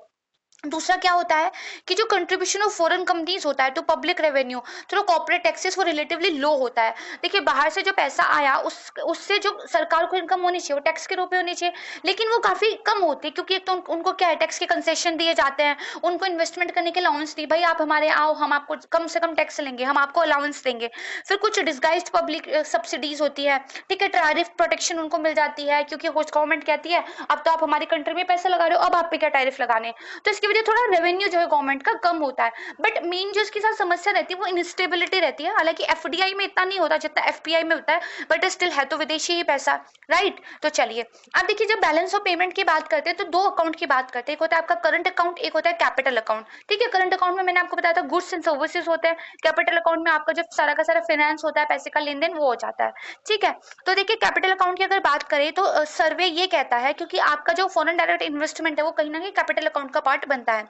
दूसरा क्या होता है कि जो कंट्रीब्यूशन ऑफ फॉरेन कंपनीज होता है to public revenue through corporate taxes वो रिलेटिवली लो होता है। देखिए बाहर से जो पैसा आया उससे जो सरकार को इनकम होनी चाहिए वो टैक्स के रूप में होनी चाहिए, लेकिन वो काफी कम होती है। क्योंकि एक तो उनको क्या है, टैक्स के कंसेशन दिए जाते हैं, उनको इन्वेस्टमेंट करने के अलाउंस दी, भाई आप हमारे आओ, हम आपको कम से कम टैक्स लेंगे, हम आपको अलाउंस देंगे। फिर कुछ डिस्गाइज्ड पब्लिक सब्सिडीज होती है, ठीक है, टैरिफ प्रोटेक्शन उनको मिल जाती है, क्योंकि गवर्नमेंट कहती है अब तो आप हमारी कंट्री में पैसा लगा रहे हो, अब आप पे क्या टैरिफ लगाने। तो इसकी वजह थोड़ा रेवेन्यू जो है गवर्नमेंट का कम होता है। बट मेन जो इसके साथ समस्या रहती है वो इंस्टेबिलिटी रहती है। हालांकि एफडीआई में इतना नहीं होता जितना एफपीआई में होता है, बट स्टिल है तो विदेशी ही पैसा, राइट। तो चलिए अब देखिए, जब बैलेंस ऑफ पेमेंट की बात करते हैं तो दो अकाउंट की बात करते हैं, एक होता है आपका करंट अकाउंट, एक होता है कैपिटल अकाउंट। ठीक है, करंट अकाउंट में मैंने आपको बताया था गुड्स एंड सर्विसेज होते हैं, कैपिटल अकाउंट में आपका जो सारा का सारा फाइनेंस होता है, पैसे का लेन देन वो हो जाता है। ठीक है, तो देखिए कैपिटल अकाउंट की अगर बात करें तो सर्वे ये कहता है, क्योंकि आपका जो फॉरेन डायरेक्ट इन्वेस्टमेंट है वो कहीं ना कहीं कैपिटल अकाउंट का पार्ट बनता है,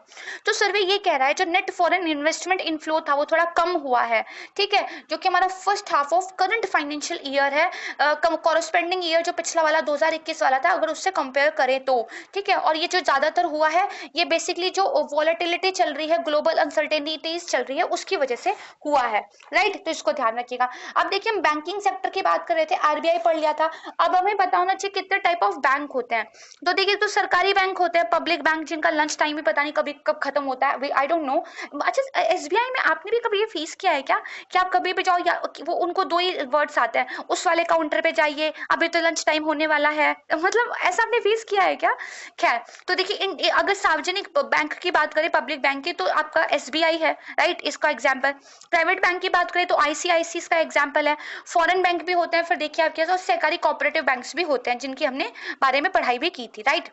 तो सर्वे ये कह रहा है जो नेट फॉरेन इन्वेस्टमेंट इनफ्लो था वो थोड़ा कम हुआ है। ठीक है, जो कि हमारा first half of current financial year है, कॉरस्पेंडिंग ईयर जो पिछला वाला 2021 वाला था, अगर उससे कंपेयर करें तो। ठीक है, और ये जो ज्यादातर हुआ है ये बेसिकली जो वॉलेटिलिटी चल रही है, ग्लोबल अनसर्टेनिटीज चल रही है, उसकी वजह से हुआ है, राइट। तो इसको ध्यान रखिएगा। अब देखिए हम बैंकिंग सेक्टर की बात कर रहे थे, आरबीआई पढ़ लिया था, अब हमें पता होना चाहिए कितने टाइप ऑफ बैंक होते हैं। तो देखिए तो सरकारी बैंक होते हैं, पब्लिक बैंक जिनका लंच टाइम भी पता नहीं कभी कब खत्म होता है, आई डोंट नो। अच्छा एसबीआई में आपने भी कभी ये फीस किया है क्या कि आप कभी भी जाओ या वो उनको दो ही वर्ड्स आते हैं, उस वाले काउंटर पे जाइए, अभी तो लंच टाइम होने वाला है, मतलब ऐसा आपने फीस किया है क्या? खैर, तो देखिए अगर सार्वजनिक बैंक की बात करें, पब्लिक बैंक की, तो आपका एसबीआई है, राइट, इसका एग्जाम्पल। प्राइवेट बैंक की बात करें तो आईसीआईसी का एग्जाम्पल है। फॉरेन बैंक भी होते हैं, फिर देखिए आपके पास सरकारी कोऑपरेटिव बैंक्स भी होते हैं, जिनकी हमने बारे में पढ़ाई भी की थी, राइट।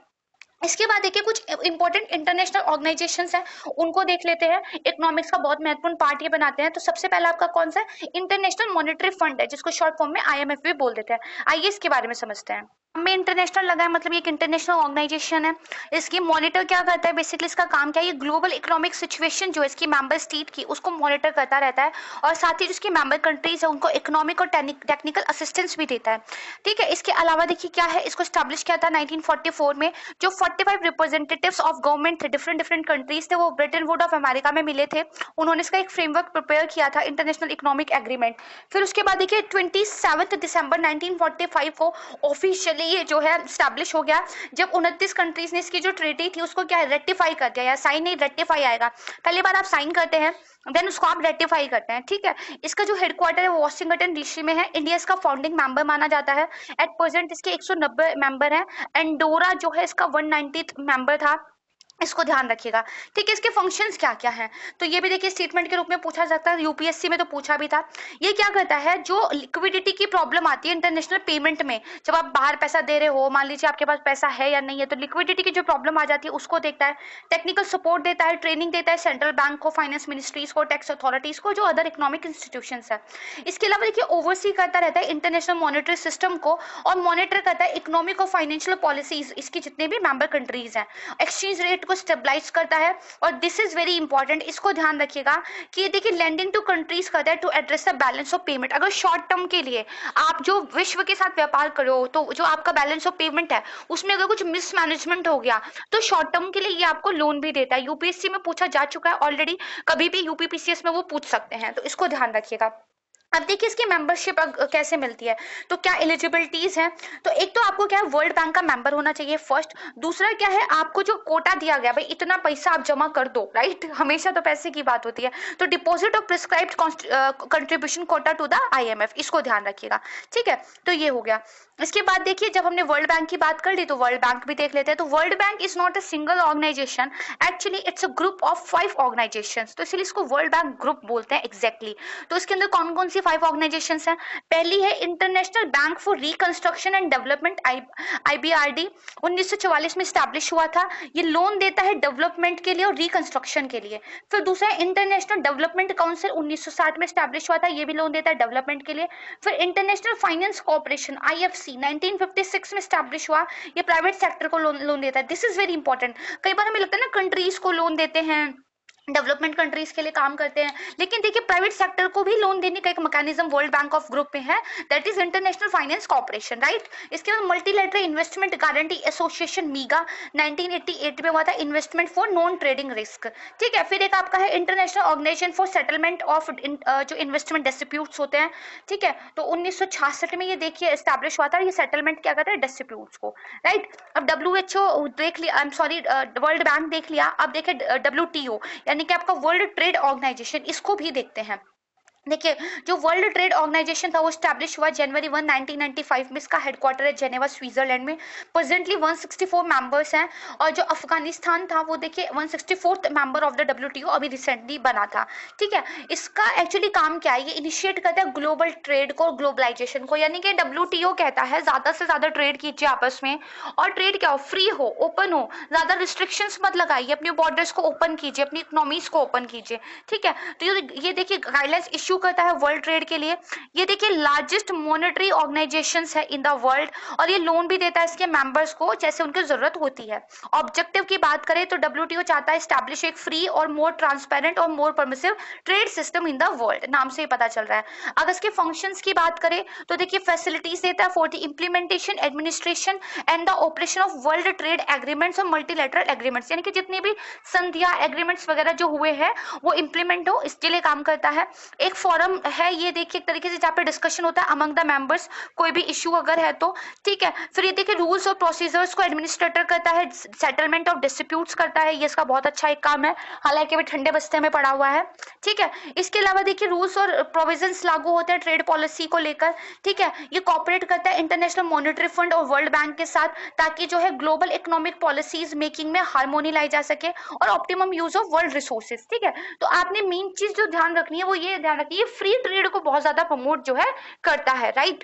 इसके बाद देखिए कुछ इंपॉर्टेंट इंटरनेशनल ऑर्गेनाइजेशंस हैं, उनको देख लेते हैं। इकोनॉमिक्स का बहुत महत्वपूर्ण पार्ट ये बनाते हैं। तो सबसे पहला आपका कौन सा है? इंटरनेशनल मॉनेटरी फंड है, जिसको शॉर्ट फॉर्म में आईएमएफ भी बोल देते हैं। आइए इसके बारे में समझते हैं। में इंटरनेशनल लगा है, मतलब ये एक इंटरनेशनल ऑर्गेनाइजेशन है। इसकी मॉनिटर क्या करता है, बेसिकली इसका काम क्या है, ये ग्लोबल इकोनॉमिक सिचुएशन जो है इसकी मेंबर स्टेट की उसको मॉनिटर करता रहता है, और साथ ही जो इसकी मेंबर कंट्रीज है उनको इकोनॉमिक और टेक्निकल असिस्टेंस भी देता है। ठीक है, इसके अलावा देखिए क्या है, इसको स्टैब्लिश किया था 1944 में। जो 45 रिप्रेजेंटेटिव्स ऑफ गवर्नमेंट थे, डिफरेंट डिफरेंट कंट्रीज थे, वो ब्रिटेन वुड ऑफ अमेरिका में मिले थे। उन्होंने इसका एक फ्रेमवर्क प्रिपेयर किया था, इंटरनेशनल इकोनॉमिक एग्रीमेंट। फिर उसके बाद देखिए 27 दिसंबर 1945 को ऑफिशियली ये जो है स्टैब्लिश हो गया, जब 29 कंट्रीज ने इसकी जो ट्रीटी थी उसको क्या रेटिफाई कर दिया, या साइन नहीं, रेटिफाई आएगा। पहली बार आप साइन करते हैं, देन उसको आप रेटिफाई करते हैं। ठीक है, इसका जो हेडक्वार्टर है वो वॉशिंगटन डीसी में है। इंडिया इसका फाउंडिंग मेंबर माना जाता है। एट प्रेजेंट इसके 190 मेंबर हैं। एंडोरा जो है इसका 190th मेंबर था, इसको ध्यान रखिएगा। ठीक है, इसके फंक्शंस क्या क्या हैं, तो ये भी देखिए स्टेटमेंट के रूप में पूछा जाता है, यूपीएससी में तो पूछा भी था। ये क्या करता है, जो लिक्विडिटी की प्रॉब्लम आती है इंटरनेशनल पेमेंट में, जब आप बाहर पैसा दे रहे हो, मान लीजिए आपके पास पैसा है या नहीं है, तो लिक्विडिटी की जो प्रॉब्लम आ जाती है उसको देखता है। टेक्निकल सपोर्ट देता है, ट्रेनिंग देता है सेंट्रल बैंक को, फाइनेंस मिनिस्ट्रीज को, टैक्स अथॉरिटीज को, जो अदर इकोनॉमिक इंस्टीट्यूशंस है। इसके अलावा देखिए ओवरसी करता रहता है इंटरनेशनल मॉनेटरी सिस्टम को, और मॉनिटर करता है इकोनॉमिक और फाइनेंशियल पॉलिसीज इसकी जितने भी मेंबर कंट्रीज हैं। एक्सचेंज रेट को स्टेबलाइज करता है, और दिस इज वेरी इंपॉर्टेंट, इसको ध्यान रखिएगा कि देखिए लेंडिंग टू कंट्रीज करता है to address the balance of payment. अगर शॉर्ट टर्म के लिए आप जो विश्व के साथ व्यापार करो, तो जो आपका बैलेंस ऑफ पेमेंट है उसमें अगर कुछ मिसमैनेजमेंट हो गया, तो शॉर्ट टर्म के लिए ये आपको लोन भी देता है। यूपीएससी में पूछा जा चुका है ऑलरेडी, कभी भी यूपीपीसीएस में वो पूछ सकते हैं, तो इसको ध्यान रखिएगा। अब देखिए इसकी मेंबरशिप कैसे मिलती है, तो क्या एलिजिबिलिटीज हैं। तो एक तो आपको क्या है, वर्ल्ड बैंक का मेंबर होना चाहिए फर्स्ट। दूसरा क्या है, आपको जो कोटा दिया गया, भाई इतना पैसा आप जमा कर दो, राइट, हमेशा तो पैसे की बात होती है। तो deposit of prescribed contribution quota to the IMF, इसको ध्यान रखिएगा। ठीक है, तो ये हो गया। इसके बाद देखिए जब हमने वर्ल्ड बैंक की बात कर ली, तो वर्ल्ड बैंक भी देख लेते हैं। तो world bank is not a single organisation, actually it's a group of 5 organisations, तो इसलिए इसको वर्ल्ड बैंक ग्रुप बोलते हैं एग्जैक्टली। तो इसके अंदर कौन कौन सी 5 ऑर्गेनाइजेशंस हैं। पहली है international bank for reconstruction and development, IBRD, 1944 में स्टैब्लिश हुआ था। ये लोन देता है डेवलपमेंट के लिए और रिकंस्ट्रक्शन के लिए। फिर दूसरा है इंटरनेशनल डेवलपमेंट काउंसिल, 1960 में स्टैब्लिश हुआ था, ये भी लोन देता है डेवलपमेंट के लिए। फिर इंटरनेशनल फाइनेंस कॉर्पोरेशन, आईएफसी, 1956 में स्टैब्लिश हुआ, ये प्राइवेट सेक्टर को लोन देता है। This is very important. कई बार हमें लगता है ना कंट्रीज को लोन देते हैं, डेवलपमेंट कंट्रीज के लिए काम करते हैं, लेकिन देखिए प्राइवेट सेक्टर को भी लोन देने का एक mechanism World Bank of group में है, that is International Finance Corporation, right. इसके बाद Multilateral Investment Guarantee Association, MIGA, 1988 में हुआ था, investment for non trading risk. ठीक है, फिर एक आपका है International Organisation for Settlement of जो इन्वेस्टमेंट डिस्प्यूट्स होते हैं। ठीक है, तो 1966 में ये देखिए एस्टैब्लिश हुआ था, ये सेटलमेंट क्या करता है, डिस्प्यूट्स को, राइट। अब डब्ल्यूएचओ देख लिया, I am sorry, world bank देख लिया। अब देखिए डब्ल्यूटीओ यानी कि आपका वर्ल्ड ट्रेड ऑर्गेनाइजेशन, इसको भी देखते हैं। देखिए जो वर्ल्ड ट्रेड ऑर्गेनाइजेशन था वो स्टैब्लिश हुआ जनवरी 1, 1995 में। इसका हेडक्वार्टर है जेनेवा, स्विट्जरलैंड में। प्रेजेंटली 164 मेंबर्स हैं, और जो अफगानिस्तान था वो देखिए 164th member of the WTO अभी रिसेंटली बना था। ठीक है, इसका एक्चुअली काम क्या है, ये इनिशिएट करता है ग्लोबल ट्रेड को, ग्लोबलाइजेशन को, यानी कि डब्ल्यूटीओ कहता है ज्यादा से ज्यादा ट्रेड कीजिए आपस में, और ट्रेड क्या हो, फ्री हो, ओपन हो, ज्यादा रिस्ट्रिक्शंस मत लगाइए, अपनी बॉर्डर्स को ओपन कीजिए, अपनी इकोनॉमीज को ओपन कीजिए। ठीक है, तो ये देखिए गाइडलाइंस इश्यू करता है वर्ल्ड ट्रेड के लिए। ये देखिए लार्जेस्ट मॉनेटरी ऑर्गेनाइजेशंस है इन द वर्ल्ड, और ये लोन भी देता है इसके मेंबर्स को जैसे उनकी जरूरत होती है। ऑब्जेक्टिव की बात करें तो डब्ल्यूटीओ चाहता है एस्टैब्लिश एक फ्री और मोर ट्रांसपेरेंट और more permissive trade system in the world, नाम से ही पता चल रहा है। अगर इसके फंक्शंस की बात करें तो देखिए फैसिलिटीज देता है for the implementation, administration and the operation of world trade agreements और मल्टीलैटरल एग्रीमेंट्स, यानी कि जितने भी संधियां, एग्रीमेंट्स वगैरह जो हुए हैं वो इंप्लीमेंट हो, इसके लिए काम करता है। एक फोरम है, ये देखिए एक तरीके से जहाँ पे डिस्कशन होता है अमंग द मेंबर्स, कोई भी इशू अगर है तो। ठीक है, फिर ये देखिए रूल्स और प्रोसीजर्स को एडमिनिस्ट्रेटर करता है, सेटलमेंट ऑफ डिस्प्यूट्स करता है, ये इसका बहुत अच्छा एक काम है, हालांकि अभी ठंडे बस्ते में पड़ा हुआ है। ठीक है, इसके अलावा देखिए रूल्स और प्रोविजंस लागू होते हैं ट्रेड पॉलिसी को लेकर। ठीक है, ये कॉपरेट करता है इंटरनेशनल मॉनेटरी फंड और वर्ल्ड बैंक के साथ, ताकि जो है ग्लोबल इकोनॉमिक पॉलिसीज मेकिंग में हार्मोनी लाई जा सके और optimum use of world resources. ठीक है, तो आपने मेन चीज जो ध्यान रखनी है वो ये ध्यान रखिए, फ्री ट्रेड को बहुत ज्यादा प्रमोट जो है करता है, राइट।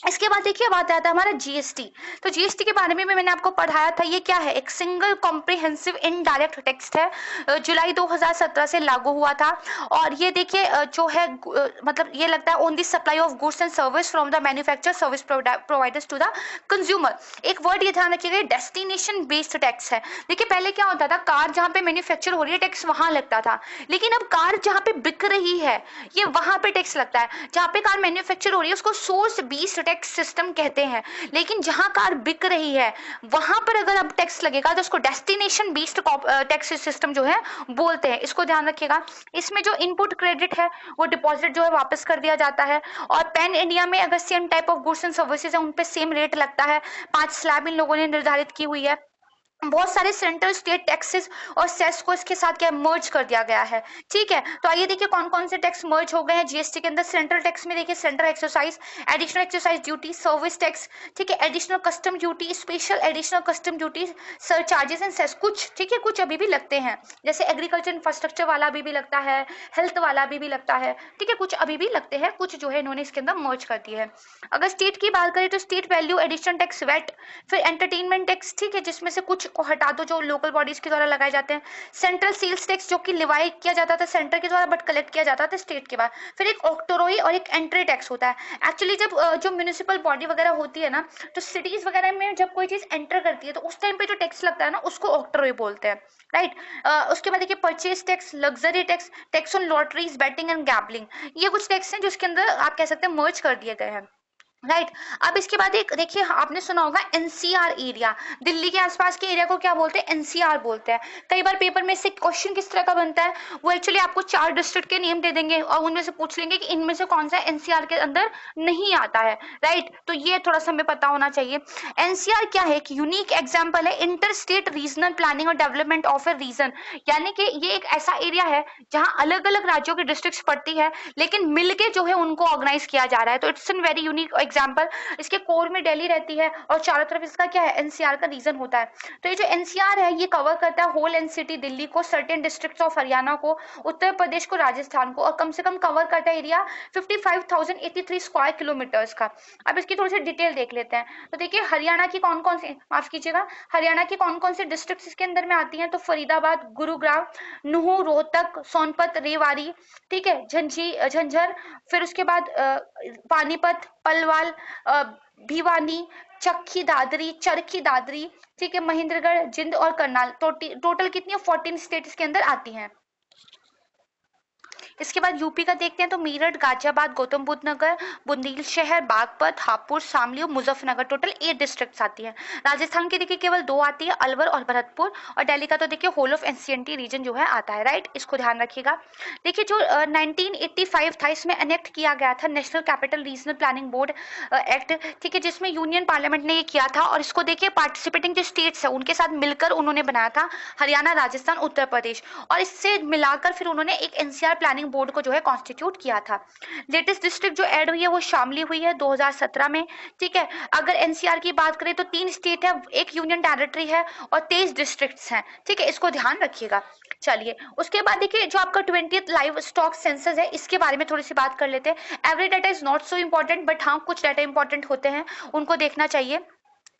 इसके बाद देखिए बात आता है हमारा जीएसटी। तो जीएसटी के बारे में भी मैंने आपको पढ़ाया था। ये क्या है? एक सिंगल कॉम्प्रिहेंसिव इनडायरेक्ट टैक्स है, जुलाई 2017 से लागू हुआ था। और ये देखिए जो है मतलब ये लगता है on the supply of goods and service from the manufacture service providers to the consumer. एक वर्ड ये ध्यान रखिएगा, डेस्टिनेशन बेस्ड टैक्स है। देखिए पहले क्या होता था, कार जहाँ पे मैन्युफैक्चर हो रही है टैक्स वहां लगता था, लेकिन अब कार जहाँ पे बिक रही है ये वहां पे टैक्स लगता है। जहाँ पे कार मैन्युफैक्चर हो रही है उसको सोर्स बेस्ड टैक्स सिस्टम कहते हैं, लेकिन जहां कार बिक रही है वहां पर अगर अब टैक्स लगेगा तो उसको डेस्टिनेशन बेस्ड टैक्स सिस्टम जो है बोलते हैं। इसको ध्यान रखिएगा। इसमें जो इनपुट क्रेडिट है वो डिपॉजिट जो है वापस कर दिया जाता है। और पैन इंडिया में अगर same type of goods and services है उन पे सेम रेट लगता है। 5 स्लैब इन लोगों ने निर्धारित की हुई है। बहुत सारे सेंट्रल स्टेट टैक्सेस और सेस को इसके साथ क्या मर्ज कर दिया गया है। ठीक है, तो आइए देखिए कौन कौन से टैक्स मर्ज हो गए हैं जीएसटी के अंदर। सेंट्रल टैक्स में देखिए central exercise, additional exercise duty, service tax, ठीक है, additional custom duty, special additional custom duty, surcharges and cess. कुछ ठीक है, कुछ अभी भी लगते हैं, जैसे एग्रीकल्चर इंफ्रास्ट्रक्चर वाला अभी भी लगता है, हेल्थ वाला अभी भी लगता है। ठीक है, कुछ अभी भी लगते हैं, कुछ जो है इन्होंने इसके अंदर मर्ज कर दिए है। अगर स्टेट की बात करें तो state value addition tax, VAT, फिर एंटरटेनमेंट टैक्स, ठीक है, जिसमें से कुछ को हटा दो जो लोकल बॉडीज के द्वारा लगाए जाते हैं। सेंट्रल सेल्स टैक्स जो कि लिवाई किया जाता था सेंटर के द्वारा बट कलेक्ट किया जाता था स्टेट के बाद। फिर एक ऑक्टोरोई और एक एंट्री टैक्स होता है। एक्चुअली जब जो म्यूनिसिपल बॉडी वगैरह होती है ना, तो सिटीज वगैरह में जब कोई चीज एंटर करती है तो उस टाइम पे जो टैक्स लगता है ना उसको ऑक्टोरोई बोलते हैं, राइट। उसके बाद देखिए purchase tax, luxury tax, tax on lotteries, batting and gambling, ये कुछ टैक्स हैं जो इसके अंदर आप कह सकते हैं मर्ज कर दिए गए हैं, राइट। अब इसके बाद एक देखिए आपने सुना होगा एनसीआर एरिया, दिल्ली के आसपास के एरिया को क्या बोलते हैं? एनसीआर बोलते हैं। कई बार पेपर में से क्वेश्चन किस तरह का बनता है, वो एक्चुअली आपको 4 डिस्ट्रिक्ट के नेम दे देंगे और उनमें से पूछ लेंगे कि इनमें से कौन सा एनसीआर के अंदर नहीं आता है, राइट। तो ये थोड़ा सा हमें पता होना चाहिए। एनसीआर क्या है? एक यूनिक एग्जाम्पल है इंटर स्टेट रीजनल प्लानिंग और डेवलपमेंट ऑफ ए रीजन, यानी कि ये एक ऐसा एरिया है जहां अलग अलग राज्यों की डिस्ट्रिक्ट पड़ती है लेकिन मिलके जो है उनको ऑर्गेनाइज किया जा रहा है। तो it's an very unique example. इसके कोर में दिल्ली रहती है और चारों तरफ इसका क्या है? एनसीआर का रीजन होता है। तो ये जो एनसीआर है ये कवर करता है होल एनसीटी दिल्ली को, सर्टेन डिस्ट्रिक्ट्स ऑफ हरियाणा को, उत्तर प्रदेश को, राजस्थान को, और कम से कम कवर करता है एरिया 55,083 स्क्वायर किलोमीटर्स का। अब इसकी थोड़ी सी डिटेल देख लेते हैं। तो देखिए हरियाणा की कौन कौन सी, माफ कीजिएगा, हरियाणा की कौन कौन सी डिस्ट्रिक्ट इसके अंदर में आती हैं? तो फरीदाबाद, गुरुग्राम, नुहू, रोहतक, सोनपत, रेवाड़ी, ठीक है, झंझर, फिर उसके बाद पानीपत, पलवल, भिवानी, चक्की दादरी, चरखी दादरी, ठीक है, महेंद्रगढ़, जिंद और करनाल। टोटल कितनी? 14 स्टेट इसके अंदर आती हैं। इसके बाद यूपी का देखते हैं तो मेरठ, गाजियाबाद, गौतम बुद्ध नगर, बुंदेलशहर, बागपत, हापुड़, शामली और मुजफ्फरनगर, टोटल 8 डिस्ट्रिक्ट्स आती हैं। राजस्थान की देखिए केवल 2 आती है, अलवर और भरतपुर, और दिल्ली का तो देखिए होल ऑफ एनसीएनटी रीजन जो है आता है, राइट। इसको ध्यान रखिएगा। देखिए जो 1985 था इसमें अनेक्ट किया गया था national capital regional planning board act, ठीक है, जिसमें यूनियन पार्लियामेंट ने ये किया था। और इसको देखिए पार्टिसिपेटिंग जो स्टेट्स है उनके साथ मिलकर उन्होंने बनाया था, हरियाणा, राजस्थान, उत्तर प्रदेश, और इससे मिलाकर फिर उन्होंने एक एनसीआर प्लानिंग बोर्ड को जो है कॉन्स्टिट्यूट किया था। लेटेस्ट डिस्ट्रिक्ट जो ऐड हुई है वो शामली हुई है 2017 में, ठीक है। अगर एनसीआर की बात करें तो 3 स्टेट है, 1 यूनियन टेरिटरी है और 23 डिस्ट्रिक्ट्स हैं, ठीक है, इसको ध्यान रखिएगा। चलिए उसके बाद देखिए जो आपका 20th लाइव स्टॉक सेंसस है इसके बारे में थोड़ी सी बात कर लेते हैं। Every data is not so important but हाँ कुछ डाटा इंपॉर्टेंट होते हैं, उनको देखना चाहिए।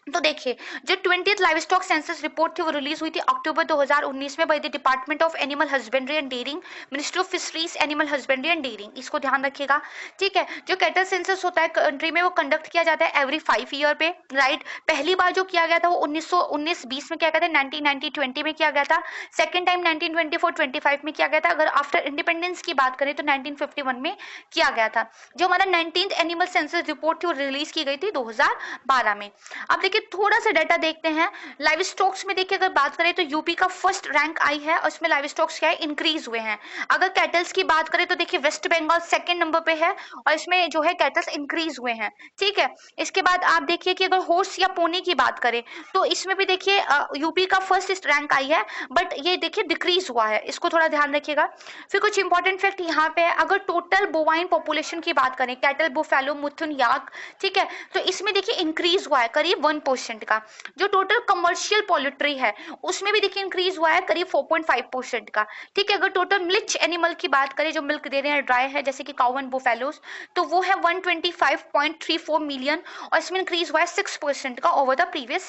तो देखिए जो 20th live stock census report थी वो रिलीज हुई थी अक्टूबर 2019 में by the Department of Animal Husbandry and Dairying, Ministry of Fisheries, Animal Husbandry and Dairying, इसको ध्यान रखिएगा, ठीक है। जो कैटल सेंसस होता है कंट्री में वो कंडक्ट किया जाता है एवरी 5 ईयर पे, राइट। पहली बार जो किया गया था वो 1919-20 में किया गया था, 1990-20 में किया गया था, सेकेंड टाइम 1924-25 में किया गया था। अगर आफ्टर इंडिपेंडेंस की बात करें तो 1951 में किया गया था। जो हमारा 19th एनिमल सेंसस रिपोर्ट थी वो रिलीज की गई थी 2012 में। अब देखिए थोड़ा सा डाटा देखते हैं लाइव स्टॉक्स में। देखिए अगर बात करें तो यूपी का फर्स्ट रैंक आई है और उसमें लाइव स्टॉक्स क्या है? इंक्रीज हुए हैं। अगर कैटल्स की बात करें तो देखिए वेस्ट बंगाल सेकंड नंबर पे है और इसमें जो है कैटल्स इंक्रीज हुए हैं, ठीक है। इसके बाद आप देखिए कि अगर हॉर्स या पोनी की बात करें तो इसमें भी देखिए यूपी का फर्स्ट रैंक आई है बट ये देखिए डिक्रीज हुआ है, इसको थोड़ा ध्यान रखिएगा। फिर कुछ इंपॉर्टेंट फैक्ट यहाँ पे है, अगर टोटल बोवाइन पॉपुलेशन की बात करें, कैटल, बुफेलो, मुथुन, याक, ठीक है, तो इसमें देखिए इंक्रीज हुआ है करीब 9% का। जो टोटल कमर्शियल पोल्ट्री है उसमें भी देखिए इंक्रीज हुआ है करीब 4.5% का। ठीक है, अगर टोटल मिल्क एनिमल की बात करें जो मिल्क दे रहे हैं ड्राई है जैसे कि काउ एंड बुफेलोस, तो वो है 125.34 मिलियन और इसमें इंक्रीज हुआ है 6% का over the previous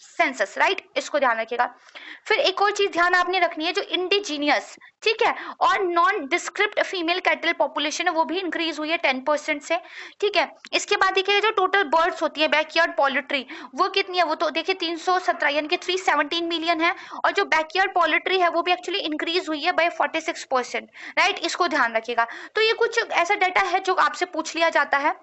census, right, इसको ध्यान रखिएगा। फिर एक और चीज ध्यान आपने रखनी है, जो इंडिजीनियस, ठीक है, और non describe female cattle population है वो भी इंक्रीज हुई है 10% से। ठीक है, इसके बाद देखिए जो टोटल बर्ड्स होती है बैकयार्ड पोल्ट्री वो कितनी है, वो तो देखिए 317 यानी कि 317 मिलियन है, और जो बैकयार्ड पोल्ट्री है वो भी एक्चुअली इंक्रीज हुई है बाय 46%, राइट, इसको ध्यान रखिएगा। तो ये कुछ ऐसा डाटा है जो आपसे पूछ लिया जाता है।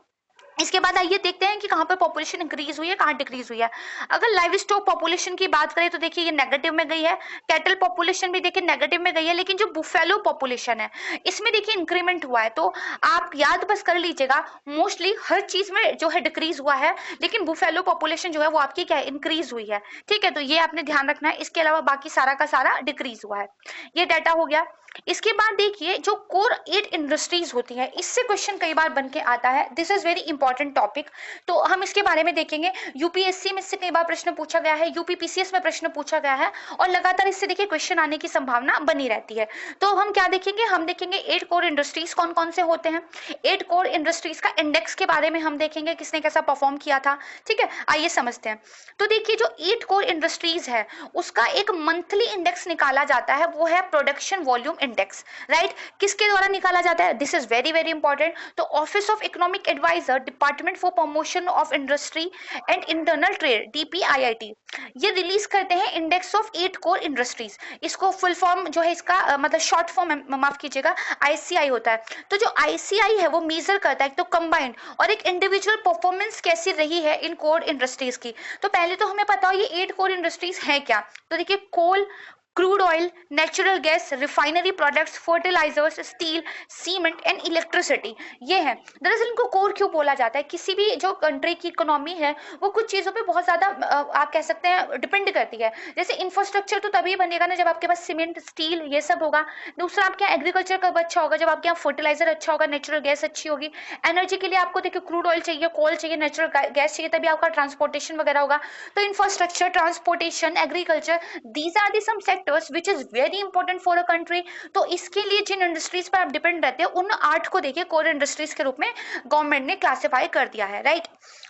इसके बाद आइए देखते हैं कि कहाँ पर पॉपुलेशन इंक्रीज हुई है, कहाँ डिक्रीज हुई है। अगर लाइव स्टॉक पॉपुलेशन की बात करें तो देखिए ये नेगेटिव में गई है, कैटल पॉपुलेशन भी देखिए नेगेटिव में गई है, लेकिन जो बुफेलो पॉपुलेशन है इसमें देखिए इंक्रीमेंट हुआ है। तो आप याद बस कर लीजिएगा, मोस्टली हर चीज में जो है डिक्रीज हुआ है, लेकिन बुफेलो पॉपुलेशन जो है वो आपकी क्या है, इंक्रीज हुई है। ठीक है, तो ये आपने ध्यान रखना है, इसके अलावा बाकी सारा का सारा डिक्रीज हुआ है। ये डाटा हो गया। इसके बाद देखिए जो कोर 8 इंडस्ट्रीज होती हैं, इससे क्वेश्चन कई बार बन के आता है, this is very important topic, तो हम इसके बारे में देखेंगे। यूपीएससी में इससे कई बार प्रश्न पूछा गया है, यूपीपीसीएस में प्रश्न पूछा गया है, और लगातार इससे देखिए क्वेश्चन आने की संभावना बनी रहती है। तो हम क्या देखेंगे, हम देखेंगे 8 कोर इंडस्ट्रीज कौन कौन से होते हैं, 8 कोर इंडस्ट्रीज का इंडेक्स के बारे में हम देखेंगे, किसने कैसा परफॉर्म किया था। ठीक है, आइए समझते हैं। तो देखिए जो 8 कोर इंडस्ट्रीज है उसका एक मंथली इंडेक्स निकाला जाता है, वो है प्रोडक्शन वॉल्यूम इंडेक्स, राइट, किसके द्वारा निकाला जाता है, this is very very important. तो office of economic adviser, department for promotion of industry and internal trade, DPIIT, ये रिलीज करते हैं इंडेक्स ऑफ 8 कोर इंडस्ट्रीज। इसको फुल फॉर्म जो है इसका मतलब शॉर्ट फॉर्म माफ कीजिएगा आईसीआई होता है। तो जो आईसीआई है वो मेजर करता है एक तो कंबाइंड और एक इंडिविजुअल परफॉर्मेंस कैसी रही है इन कोर इंडस्ट्रीज की। तो पहले तो हमें पता हो ये 8 कोर इंडस्ट्रीज है क्या। तो देखिए coal, crude oil, natural gas, refinery products, fertilisers, steel, cement and electricity, ये है। दरअसल इनको कोर क्यों बोला जाता है, किसी भी जो कंट्री की इकोनॉमी है वो कुछ चीज़ों पे बहुत ज़्यादा आप कह सकते हैं डिपेंड करती है। जैसे इंफ्रास्ट्रक्चर तो तभी बनेगा ना जब आपके पास सीमेंट, स्टील ये सब होगा। दूसरा आपके यहाँ एग्रीकल्चर कब अच्छा होगा, जब आपके यहाँ फर्टिलाइजर अच्छा होगा, नेचुरल गैस अच्छी होगी। एनर्जी के लिए आपको देखिए क्रूड ऑयल चाहिए, कोल चाहिए, नेचुरल गैस चाहिए, तभी आपका ट्रांसपोर्टेशन वगैरह होगा। तो infrastructure, transportation, agriculture, these are the some sectors which is very important for a country. तो इसके लिए जिन इंडस्ट्रीज पर आप डिपेंड रहते हैं उन 8 को देखिए कोर इंडस्ट्रीज के रूप में गवर्नमेंट ने क्लासिफाई कर दिया है, राइट।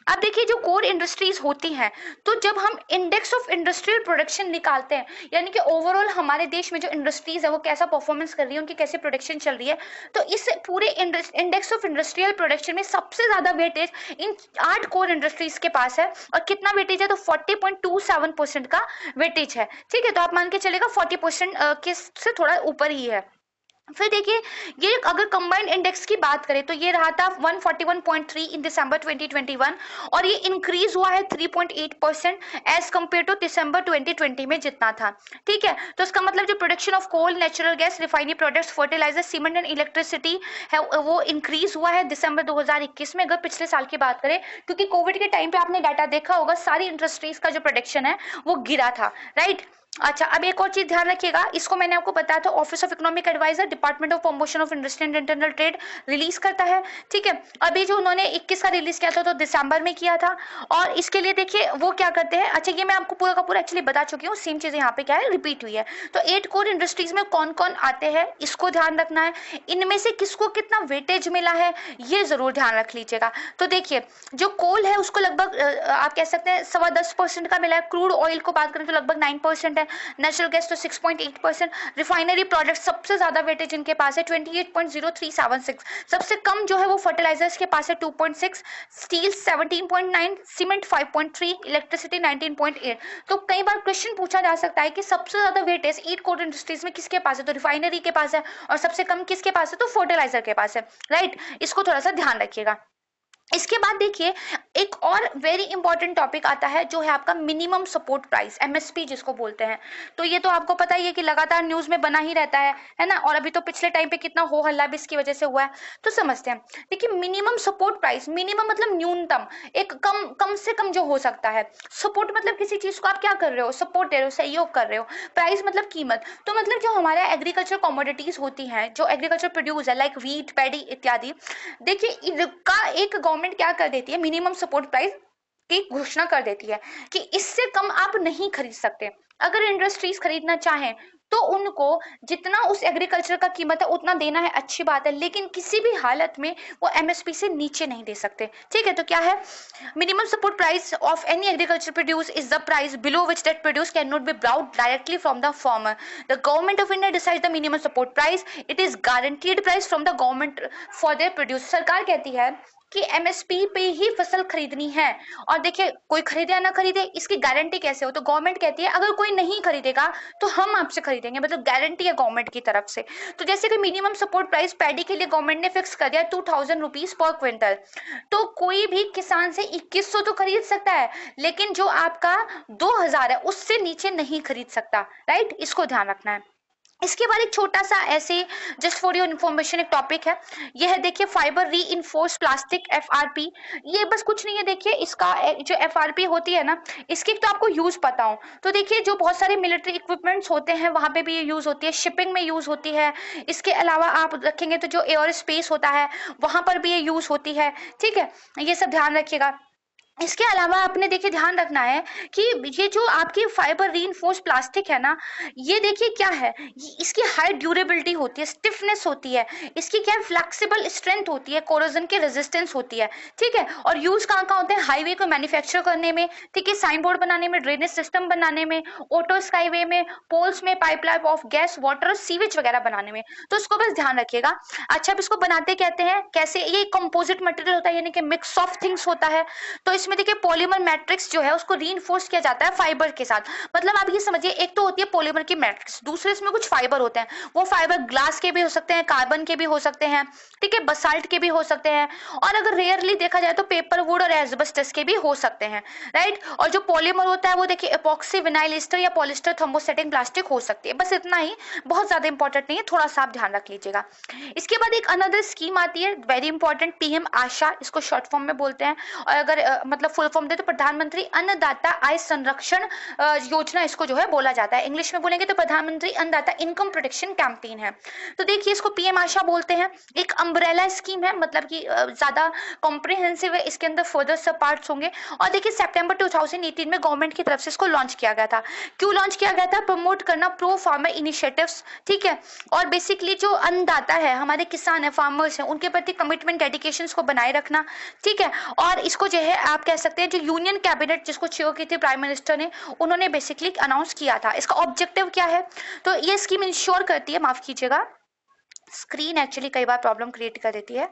अब देखिए जो कोर इंडस्ट्रीज होती हैं, तो जब हम इंडेक्स ऑफ इंडस्ट्रियल प्रोडक्शन निकालते हैं, यानी कि ओवरऑल हमारे देश में जो इंडस्ट्रीज है वो कैसा परफॉर्मेंस कर रही है, उनकी कैसी प्रोडक्शन चल रही है, तो इस पूरे इंडेक्स ऑफ इंडस्ट्रियल प्रोडक्शन में सबसे ज्यादा वेटेज इन 8 कोर इंडस्ट्रीज के पास है। और कितना वेटेज है, तो 40.27% का वेटेज है। ठीक है, तो आप मान के चलेगा 40% से थोड़ा ऊपर ही है। फिर देखिए ये अगर कंबाइंड इंडेक्स की बात करें तो ये रहा था 141.3 इन दिसंबर 2021 और ये इंक्रीज हुआ है 3.8% एज कंपेयर टू दिसंबर 2020 में जितना था। ठीक है, तो इसका मतलब जो production of coal, natural gas, refinery products, fertiliser, cement and electricity है वो इंक्रीज हुआ है दिसंबर 2021 में, अगर पिछले साल की बात करें, क्योंकि कोविड के टाइम पे आपने डाटा देखा होगा सारी इंडस्ट्रीज का जो प्रोडक्शन है वो गिरा था, राइट। अच्छा, अब एक और चीज ध्यान रखिएगा, इसको मैंने आपको बताया था, Office of economic adviser, Department of Promotion of industry and internal Trade release करता है। ठीक है, अभी जो उन्होंने 21 का रिलीज किया था तो दिसंबर में किया था, और इसके लिए देखिए वो क्या करते हैं। अच्छा, ये मैं आपको पूरा का पूरा एक्चुअली बता चुकी हूँ, सेम चीज यहाँ पे क्या है रिपीट हुई है। तो 8 कोर इंडस्ट्रीज में कौन कौन आते हैं इसको ध्यान रखना है, इनमें से किसको कितना वेटेज मिला है ये जरूर ध्यान रख लीजिएगा। तो देखिए जो कोल है उसको लगभग आप कह सकते हैं 10.25% का मिला है, क्रूड ऑयल को बात करें तो लगभग 9% है, नेचुरल गैस तो 6.8%, रिफाइनरी प्रोडक्ट सबसे ज्यादा वेटेज इनके पास है 28.0376, सबसे कम जो है वो फर्टिलाइजर्स के पास है 2.6, स्टील 17.9, सीमेंट 5.3, इलेक्ट्रिसिटी 19.8। तो कई बार क्वेश्चन पूछा जा सकता है कि सबसे ज्यादा वेटेज 8 कोर इंडस्ट्रीज में किसके पास है, तो रिफाइनरी के पास है, और सबसे कम किसके पास है, तो फर्टिलाइजर के पास है, राइट। इसको थोड़ा सा ध्यान रखिएगा। इसके बाद देखिए एक और वेरी इंपॉर्टेंट टॉपिक आता है जो है आपका मिनिमम सपोर्ट प्राइस, एमएसपी जिसको बोलते हैं। तो ये तो आपको पता ही है कि लगातार न्यूज में बना ही रहता है ना, और अभी तो पिछले टाइम पे कितना हो हल्ला भी इसकी वजह से हुआ है। तो समझते हैं, देखिए मिनिमम सपोर्ट प्राइस, मिनिमम मतलब न्यूनतम, एक कम से कम जो हो सकता है। सपोर्ट मतलब किसी चीज को आप क्या कर रहे हो, सपोर्ट दे रहे हो, सहयोग कर रहे हो। प्राइस मतलब कीमत, तो मतलब जो हमारे एग्रीकल्चर कमोडिटीज होती हैं, जो एग्रीकल्चर प्रोड्यूस है लाइक व्हीट, पैडी इत्यादि, देखिए इनका एक गवर्नमेंट क्या कर देती है, मिनिमम सपोर्ट प्राइस की घोषणा कर देती है कि इससे कम आप नहीं खरीद सकते। अगर इंडस्ट्रीज खरीदना चाहें तो उनको जितना उस एग्रीकल्चर का कीमत है उतना देना है, अच्छी बात है, लेकिन किसी भी हालत में वो एमएसपी से नीचे नहीं दे सकते। ठीक है, तो क्या है, minimum support price of any agriculture produce is the price below which that produce cannot be bought directly from the farmer. The government of India decides the minimum support price. It is guaranteed price from the government for their produce. सरकार कहती है कि MSP पे ही फसल खरीदनी है, और देखिए कोई खरीदे या ना खरीदे इसकी गारंटी कैसे हो, तो गवर्नमेंट कहती है अगर कोई नहीं खरीदेगा तो हम आपसे खरीदेंगे, मतलब गारंटी है गवर्नमेंट की तरफ से। तो जैसे कि मिनिमम सपोर्ट प्राइस पैडी के लिए गवर्नमेंट ने फिक्स कर दिया 2000 रुपीज पर क्विंटल, तो कोई भी किसान से 2100 तो खरीद सकता है, लेकिन जो आपका 2000 है उससे नीचे नहीं खरीद सकता। राइट, इसको ध्यान रखना है। इसके बाद एक छोटा सा ऐसे जस्ट फॉर योर इन्फॉर्मेशन एक टॉपिक है, ये है देखिए फाइबर री इन्फोर्स प्लास्टिक एफआरपी। ये बस कुछ नहीं है, देखिए इसका जो एफआरपी होती है ना, इसकी तो आपको यूज पता हो, तो देखिए जो बहुत सारे मिलिट्री इक्विपमेंट्स होते हैं वहां पे भी ये यूज होती है, शिपिंग में यूज होती है। इसके अलावा आप रखेंगे तो जो एयर स्पेस होता है वहां पर भी ये यूज होती है। ठीक है, ये सब ध्यान रखिएगा। इसके अलावा आपने देखिए ध्यान रखना है कि ये जो आपकी फाइबर रीइंफोर्स प्लास्टिक है ना, ये देखिए क्या है, इसकी हाई ड्यूरेबिलिटी होती है, स्टिफनेस होती है, इसकी क्या है, फ्लेक्सिबल स्ट्रेंथ होती है, कोरोजन की रेजिस्टेंस होती है। ठीक है, और यूज कहाँ कहाँ होते हैं, हाईवे को मैन्युफैक्चर करने में, ठीक है, साइन बोर्ड बनाने में, ड्रेनेज सिस्टम बनाने में, ऑटो स्काईवे में, पोल्स में, पाइपलाइन ऑफ गैस वाटर और सीवेज वगैरह बनाने में, तो इसको बस ध्यान रखिएगा। अच्छा, अब इसको बनाते कहते हैं कैसे, ये कंपोजिट मटेरियल होता है, यानी कि मिक्स ऑफ थिंग्स होता है। तो इसमें देखिए पॉलीमर मैट्रिक्स जो है उसको रीइंफोर्स किया जाता है फाइबर के साथ। मतलब आप ये समझिए, एक तो होती है पॉलीमर की मैट्रिक्स, दूसरे इसमें कुछ फाइबर होते हैं, वो फाइबर ग्लास के भी हो सकते हैं, कार्बन के भी हो सकते हैं, ठीक है, बसाल्ट के भी हो सकते हैं, और अगर रेयरली देखा जाए तो पेपर वुड और एस्बेस्टस के भी हो सकते हैं। राइट, और जो पॉलीमर होता है वो देखिए एपॉक्सी, विनाइल ईस्टर या पॉलिस्टर थर्मोसेटिंग प्लास्टिक हो सकती है। बस इतना ही, बहुत ज्यादा इंपॉर्टेंट नहीं है, थोड़ा सा आप ध्यान रख लीजिएगा। इसके बाद एक अनदर स्कीम आती है वेरी इंपॉर्टेंट, पीएम आशा, इसको शॉर्ट फॉर्म में बोलते हैं, और अगर मतलब फुल फॉर्म दे तो प्रधानमंत्री अन्नदाता आय संरक्षण योजना इसको जो है बोला जाता है। इंग्लिश में बोलेंगे तो प्रधानमंत्री अन्नदाता इनकम प्रोटेक्शन कैंपेन है। तो देखिए इसको पीएम आशा बोलते हैं, एक अम्ब्रेला स्कीम है, मतलब कि ज्यादा कॉम्प्रिहेंसिव है, इसके अंदर फर्दर सब पार्ट्स होंगे। और देखिए सितंबर 2018 में गवर्नमेंट की तरफ से इसको लॉन्च किया गया था। क्यों लॉन्च किया गया था, प्रमोट करना प्रो फार्मर इनिशिएटिव्स। ठीक है, और बेसिकली जो अन्नदाता है, हमारे किसान है, फार्मर्स है, उनके प्रति कमिटमेंट डेडिकेशन को बनाए रखना। ठीक है, और इसको जो है आप कह सकते हैं जो यूनियन कैबिनेट जिसको चेयर की थी प्राइम मिनिस्टर ने, उन्होंने बेसिकली अनाउंस किया था। इसका ऑब्जेक्टिव क्या है, तो ये स्कीम इंश्योर करती है, माफ कीजिएगा स्क्रीन एक्चुअली कई बार प्रॉब्लम क्रिएट कर देती है।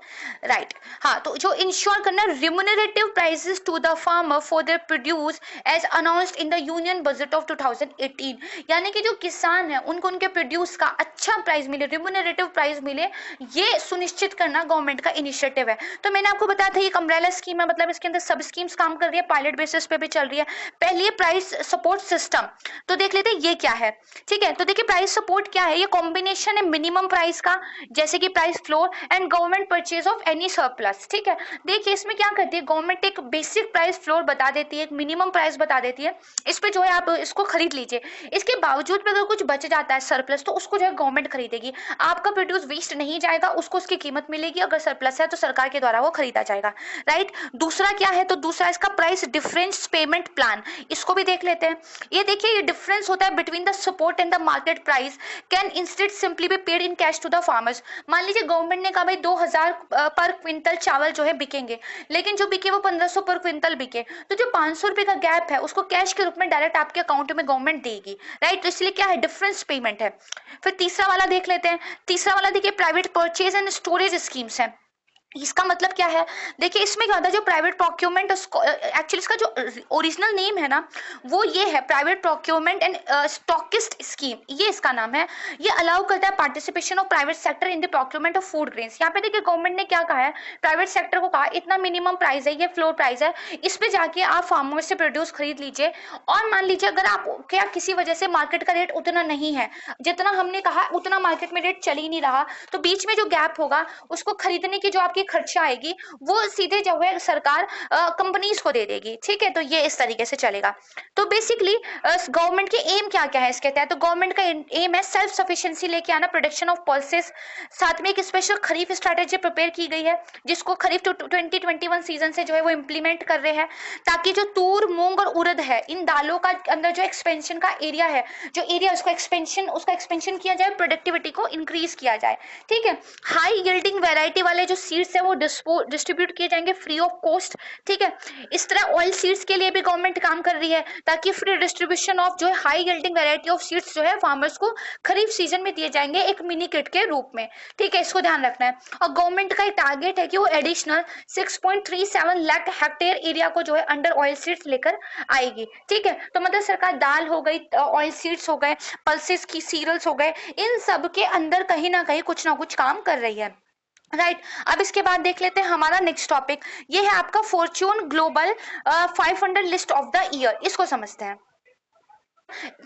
राइट, हाँ, तो जो इंश्योर करना remunerative prices to the farmer for their produce as announced in the Union Budget of 2018, यानी कि जो किसान है उनको उनके प्रोड्यूस का अच्छा प्राइस मिले, रिम्यूनरेटिव प्राइस मिले, ये सुनिश्चित करना गवर्नमेंट का इनिशिएटिव है। तो मैंने आपको बताया था ये अम्ब्रेला स्कीम है, मतलब इसके अंदर सब स्कीम्स काम कर रही है, पायलट बेसिस पे भी चल रही है। पहली है प्राइस सपोर्ट सिस्टम, तो देख लेते हैं ये क्या है। ठीक है, तो देखिए प्राइस सपोर्ट क्या है, ये कॉम्बिनेशन है मिनिमम प्राइस का, जैसे कि price floor and government purchase of any surplus. ठीक है, देखिए इसमें क्या करती है गवर्नमेंट, एक बेसिक प्राइस फ्लोर बता देती है, एक मिनिमम प्राइस बता देती है, इस पे जो है आप इसको खरीद लीजिए। इसके बावजूद भी अगर कुछ बच जाता है सरप्लस तो उसको जो है गवर्नमेंट खरीदेगी, आपका प्रोड्यूस वेस्ट नहीं जाएगा, उसको उसकी कीमत मिलेगी, अगर सरप्लस है तो सरकार के द्वारा वो खरीदा जाएगा। राइट, दूसरा क्या है, तो दूसरा इसका प्राइस डिफरेंस पेमेंट प्लान, इसको भी देख लेते हैं। ये देखिए ये डिफरेंस होता है between the support and the market price can instead simply be paid in cash to the farmers. मान लीजिए गवर्नमेंट ने कहा भाई 2000 पर क्विंटल चावल जो है बिकेंगे, लेकिन जो बिके वो 1500 पर क्विंटल बिके, तो जो 500 रुपए का गैप है उसको कैश के रूप में डायरेक्ट आपके अकाउंट में गवर्नमेंट देगी। राइट, तो इसलिए क्या है, डिफरेंस पेमेंट है। फिर तीसरा वाला देख लेते हैं। तीसरा वाला देखिए private purchase and storage schemes है। इसका मतलब क्या है, देखिए इसमें क्या होता है, जो प्राइवेट प्रोक्योरमेंट, एक्चुअली इसका जो ओरिजिनल नेम है ना वो ये है private procurement and stockist scheme, ये इसका नाम है। ये अलाउ करता है participation of private sector in the procurement of food grains. यहाँ पे देखिए गवर्नमेंट ने क्या कहा है, प्राइवेट सेक्टर को कहा इतना मिनिमम प्राइस है, ये फ्लोर प्राइस है, इस पे जाके आप फार्मर से प्रोड्यूस खरीद लीजिए। और मान लीजिए अगर आप क्या किसी वजह से मार्केट का रेट उतना नहीं है जितना हमने कहा, उतना मार्केट में रेट चल ही नहीं रहा, तो बीच में जो गैप होगा उसको खरीदने की जो आपकी की खर्चा आएगी वो सीधे जो है सरकार कंपनीज को दे देगी। ठीक है, तो ये इस तरीके से चलेगा। तो बेसिकली गवर्नमेंट के एम क्या क्या है इसके तहत, तो गवर्नमेंट का एम है सेल्फ सफिशिएंसी लेके आना, प्रोडक्शन ऑफ पल्सेस। साथ में एक स्पेशल खरीफ स्ट्रैटेजी प्रिपेयर की गई है जिसको खरीफ 2021 सीजन से जो है वो इम्प्लीमेंट कर रहे हैं, ताकि जो तूर मूंग और उड़द है इन दालों का अंदर जो एक्सपेंशन का एरिया है, जो एरिया उसका एक्सपेंशन किया जाए, प्रोडक्टिविटी को इंक्रीज किया जाए। ठीक है, हाई यील्डिंग वैरायटी वाले जो सीड्स है वो डिस्ट्रीब्यूट किए जाएंगे फ्री ऑफ कॉस्ट। ठीक है, इस तरह ऑयल सीड्स के लिए भी गवर्नमेंट काम कर रही है ताकि फ्री डिस्ट्रीब्यूशन ऑफ जो है high yielding variety of seeds जो है फार्मर्स को खरीफ सीजन में दिए जाएंगे एक मिनी किट के रूप में। ठीक है, इसको ध्यान रखना है। और गवर्नमेंट का एक टारगेट है कि वो एडिशनल 6.37 लाख हेक्टेयर एरिया को जो है अंडर ऑयल सीड्स लेकर आएगी। ठीक है, तो मतलब सरकार दाल हो गई, ऑयल सीड्स हो गए, पल्सेस की सीरियल्स हो गए, इन सब के अंदर कहीं ना कहीं कुछ ना कुछ काम कर रही है। राइट, अब इसके बाद देख लेते हैं हमारा नेक्स्ट टॉपिक, ये है आपका Fortune global 500 list of the year. इसको समझते हैं,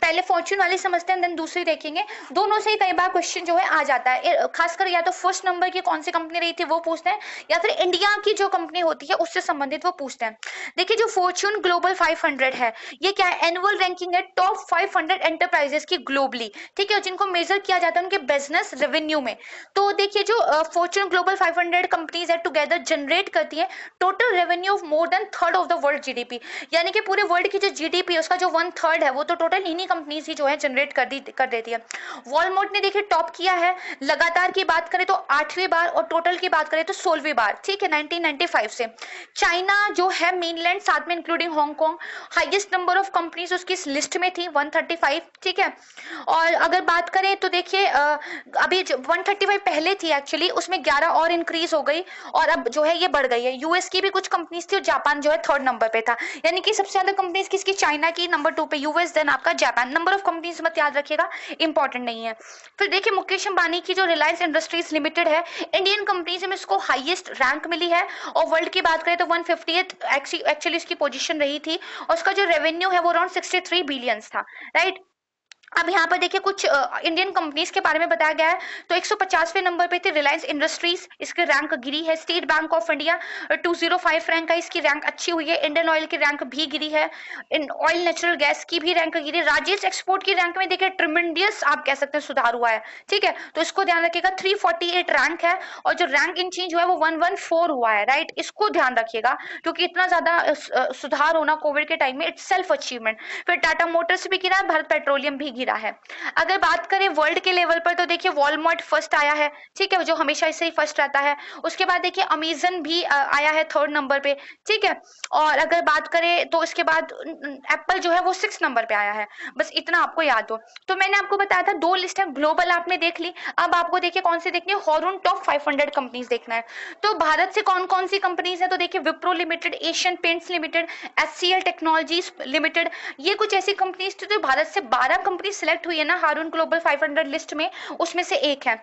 पहले फॉर्च्यून वाली समझते हैं देन दूसरी देखेंगे। दोनों से ही कई बार क्वेश्चन जो है आ जाता है, खासकर या तो फर्स्ट नंबर की कौन सी कंपनी रही थी वो पूछते हैं, या फिर इंडिया की जो कंपनी होती है उससे संबंधित वो पूछते हैं। देखिए, जो फॉर्च्यून ग्लोबल 500 है, ये क्या है, एनुअल रैंकिंग है टॉप 500 एंटरप्राइजेस की ग्लोबली। ठीक है, जिनको मेजर किया जाता है उनके बिजनेस रेवेन्यू में। तो देखिए, जो फॉर्च्यून ग्लोबल 500 कंपनीज है टुगेदर जनरेट करती है total revenue of more than third of the world GDP, यानी कि पूरे वर्ल्ड की जो जीडीपी है उसका जो 1/3 है वो तो टोटल इन्हीं कंपनीज ही जो है जनरेट कर देती है। वॉलमार्ट ने देखिए टॉप किया है, लगातार की बात करें तो 8वीं बार और टोटल की बात करें तो 16वीं बार। ठीक है, 1995 से। चाइना जो है मेनलैंड साथ में including Hong Kong, highest number of companies उसकी इस लिस्ट में थी 135। ठीक है, और अगर बात करें तो देखिए अभी 135 पहले थी एक्चुअली, उसमें 11 और इंक्रीज हो गई और अब जो है ये बढ़ गई है। यूएस की भी कुछ कंपनीज थी और जापान जो है 3rd नंबर पे था, यानी कि सबसे ज्यादा कंपनीज किसकी, चाइना की, नंबर 2 पे यूएस, देन आपका जापान। नंबर ऑफ कंपनीज मत याद रखिएगा, इंपॉर्टेंट नहीं है। फिर देखिए, मुकेश अंबानी की जो रिलायंस इंडस्ट्रीज लिमिटेड है, इंडियन कंपनीज में इसको हाईएस्ट रैंक मिली है और वर्ल्ड की बात करें तो 150th एक्चुअली इसकी पोजीशन रही थी और उसका जो रेवेन्यू है वो अराउंड 63 बिलियंस था। राइट, अब यहाँ पर देखिए कुछ इंडियन कंपनीज के बारे में बताया गया है। तो 150वें नंबर पे थी रिलायंस इंडस्ट्रीज, इसकी रैंक गिरी है। State bank of India 205 rank है, इसकी रैंक अच्छी हुई है। इंडियन ऑयल की रैंक भी गिरी है, ऑयल नेचुरल गैस की भी रैंक गिरी। राजेश एक्सपोर्ट की रैंक में देखिए ट्रिमेंडियस आप कह सकते हैं सुधार हुआ है। ठीक है, तो इसको ध्यान रखिएगा, 348 रैंक है और जो रैंक इन चेंज हुआ है वो 114 हुआ है। राइट, इसको ध्यान रखिएगा क्योंकि इतना ज्यादा सुधार होना कोविड के टाइम में इट्स सेल्फ अचीवमेंट। फिर टाटा मोटर्स भी गिरा है, भारत पेट्रोलियम भी गिरा है। अगर बात करें वर्ल्ड के लेवल पर तो देखिए वॉलमार्ट फर्स्ट आया है। ठीक है, जो हमेशा इससे ही फर्स्ट रहता है। उसके बाद देखिए अमेजन भी आया है 3rd नंबर पे। ठीक है, और अगर बात करें तो इसके बाद एप्पल जो है वो 6th नंबर पे आया है। बस इतना आपको याद हो। तो मैंने आपको बताया था 2 लिस्ट है, ग्लोबल आपने देख ली, अब आपको देखिए कौन सी देखनी है, हॉरून टॉप 500 कंपनीज देखना है। तो भारत से कौन कौन सी कंपनीज है, तो देखिए Wipro limited, Asian paints limited, HCL technologies limited, ये कुछ ऐसी कंपनीज थी। तो भारत से 12 कंपनी सिलेक्ट हुई है ना हारून ग्लोबल 500 लिस्ट में, उसमें से एक है।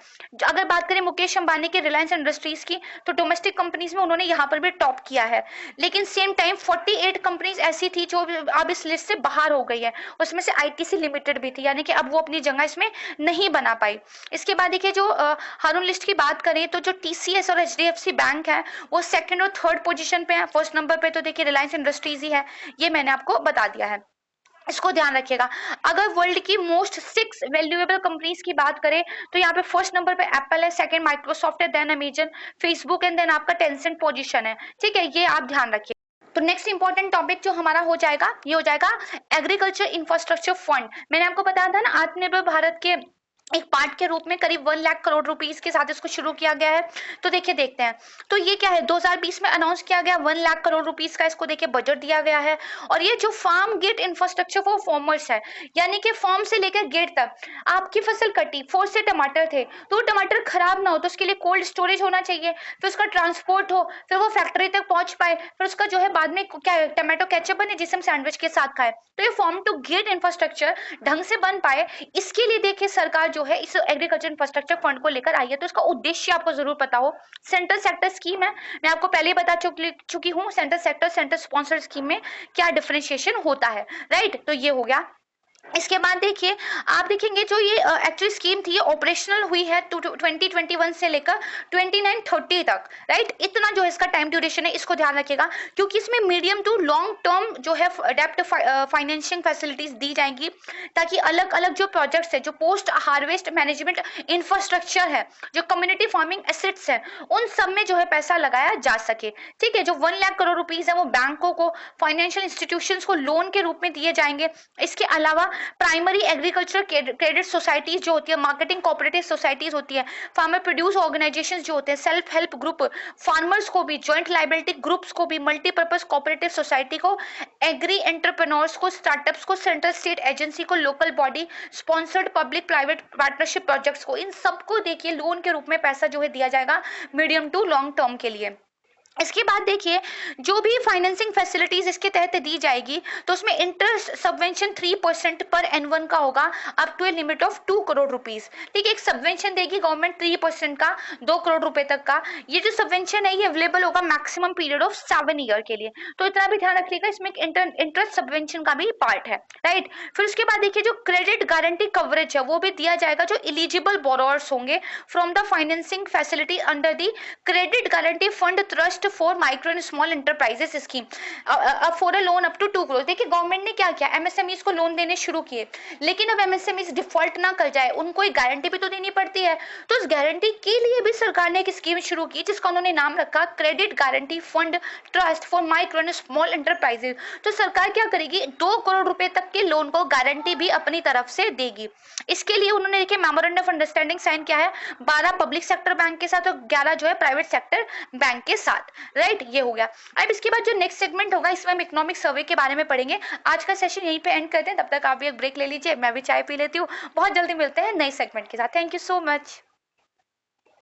अगर बात करें मुकेश अंबानी के रिलायंस इंडस्ट्रीज की, तो डोमेस्टिक कंपनीज में उन्होंने यहाँ पर भी टॉप किया है। लेकिन सेम टाइम 48 कंपनीज ऐसी थी जो अब इस लिस्ट से बाहर हो गई है, उसमें से आईटीसी लिमिटेड भी थी, यानी कि अब वो अपनी जगह इसमें नहीं बना पाई। इसके बाद देखिए जो हारून लिस्ट की बात करें तो जो टीसीएस और एचडीएफसी बैंक है वो 2nd और 3rd पोजीशन पे है। 1st नंबर पे तो देखिए रिलायंस इंडस्ट्रीज ही है, ये मैंने आपको बता दिया है, इसको ध्यान रखिएगा। अगर वर्ल्ड की मोस्ट 6 वैल्यूएबल कंपनीज की बात करें तो यहाँ पे 1st नंबर पे एप्पल है, 2nd माइक्रोसॉफ्ट है, then Amazon, Facebook and then आपका टेंसेंट पोजीशन है। ठीक है, ये आप ध्यान रखिए। तो नेक्स्ट इंपॉर्टेंट टॉपिक जो हमारा हो जाएगा, ये हो जाएगा एग्रीकल्चर इंफ्रास्ट्रक्चर फंड। मैंने आपको बताया था ना आत्मनिर्भर भारत के एक पार्ट के रूप में करीब 1 लाख करोड़ रुपीस के साथ इसको शुरू किया गया है। तो देखिए देखते हैं, तो ये क्या है, 2020 में अनाउंस किया गया 1 लाख करोड़ रुपीस का इसको देखिए बजट दिया गया है। और ये जो farm gate infrastructure for farmers है, यानी कि फार्म से लेकर गेट तक आपकी फसल कटी, 4 से टमाटर थे, तो टमाटर खराब ना हो तो उसके लिए कोल्ड स्टोरेज होना चाहिए, फिर उसका ट्रांसपोर्ट हो, फिर वो फैक्ट्री तक पहुंच पाए, फिर उसका जो है बाद में क्या टमाटो केचप बने जिसे हम सैंडविच के साथ खाए। तो ये फार्म टू गेट इंफ्रास्ट्रक्चर ढंग से बन पाए, इसके लिए देखिए सरकार जो है इस एग्रीकल्चर इंफ्रास्ट्रक्चर फंड को लेकर आई है। तो इसका उद्देश्य आपको जरूर पता हो, सेंट्रल सेक्टर स्कीम है, मैं आपको पहले ही बता चुकी हूँ central sector central sponsored scheme में क्या डिफरेंशिएशन होता है। राइट, तो ये हो गया। इसके बाद देखिए, आप देखेंगे जो ये एक्चुअली स्कीम थी, ये ऑपरेशनल हुई है 2021 से लेकर 2930 तक, राइट। इतना जो है इसका टाइम ड्यूरेशन है, इसको ध्यान रखिएगा, क्योंकि इसमें मीडियम टू लॉन्ग टर्म जो है डेप्ट फाइनेंशिंग फैसिलिटीज दी जाएंगी, ताकि अलग अलग जो प्रोजेक्ट्स है, जो पोस्ट हार्वेस्ट मैनेजमेंट इंफ्रास्ट्रक्चर है, जो कम्युनिटी फार्मिंग एसेट्स है, उन सब में जो है पैसा लगाया जा सके। ठीक है, जो 1 लाख करोड़ रुपीज है वो बैंकों को, फाइनेंशियल इंस्टीट्यूशंस को लोन के रूप में दिए जाएंगे। इसके अलावा प्राइमरी एग्रीकल्चर क्रेडिट सोसाइटीज जो होती है, मार्केटिंग कोऑपरेटिव सोसाइटीज होती है, फार्मर प्रोड्यूस ऑर्गेनाइजेशंस जो होते हैं, सेल्फ हेल्प ग्रुप, फार्मर्स को भी, जॉइंट लाइबिलिटी ग्रुप्स को भी, मल्टीपर्पज कोऑपरेटिव सोसाइटी को, एग्री एंटरप्रेन्योर्स को, स्टार्टअप्स को, सेंट्रल स्टेट एजेंसी को, local body sponsored public private partnership projects को, इन सबको देखिए लोन के रूप में पैसा जो है दिया जाएगा मीडियम टू लॉन्ग टर्म के लिए। इसके बाद देखिए, जो भी फाइनेंसिंग फैसिलिटीज इसके तहत दी जाएगी, तो उसमें इंटरेस्ट सबवेंशन 3% पर N1 का होगा, up to a limit of 2 crore rupees. ठीक है, एक सबवेंशन देगी गवर्नमेंट 3% का, 2 करोड़ रुपए तक का। ये जो सबवेंशन है ये अवेलेबल होगा मैक्सिमम पीरियड ऑफ 7 ईयर के लिए, तो इतना भी ध्यान रखिएगा, इसमें इंटरेस्ट सबवेंशन का भी पार्ट है, राइट। फिर उसके बाद देखिए, जो क्रेडिट गारंटी कवरेज है वो भी दिया जाएगा, जो इलिजिबल बोरोअर्स होंगे from the financing facility under the Credit Guarantee Fund Trust for Micro and Small Enterprises scheme for a loan up to 2 crore. देखिए, गवर्नमेंट ने क्या किया, एमएसएमईज को लोन देने शुरू किए, लेकिन अब एमएसएमईज डिफॉल्ट ना कर जाए, उनको एक गारंटी भी तो देनी पड़ती है। तो उस गारंटी के लिए भी सरकार ने एक स्कीम शुरू की, जिसका उन्होंने नाम रखा credit Guarantee Fund Trust for Micro and Small enterprises. तो सरकार क्या करेगी, 2 करोड़ रुपए तक के लोन को गारंटी भी अपनी तरफ से देगी। इसके लिए उन्होंने देखिए मेमोरेंडम ऑफ अंडरस्टैंडिंग साइन किया है 12 पब्लिक सेक्टर बैंक के साथ और 11 जो है प्राइवेट सेक्टर बैंक के साथ, राइट। ये हो गया। अब इसके बाद जो नेक्स्ट सेगमेंट होगा, इसमें हम इकोनॉमिक सर्वे के बारे में पढ़ेंगे। आज का सेशन यहीं पे एंड करते हैं, तब तक आप भी एक ब्रेक ले लीजिए, मैं भी चाय पी लेती हूँ। बहुत जल्दी मिलते हैं नए सेगमेंट के साथ। Thank you so much.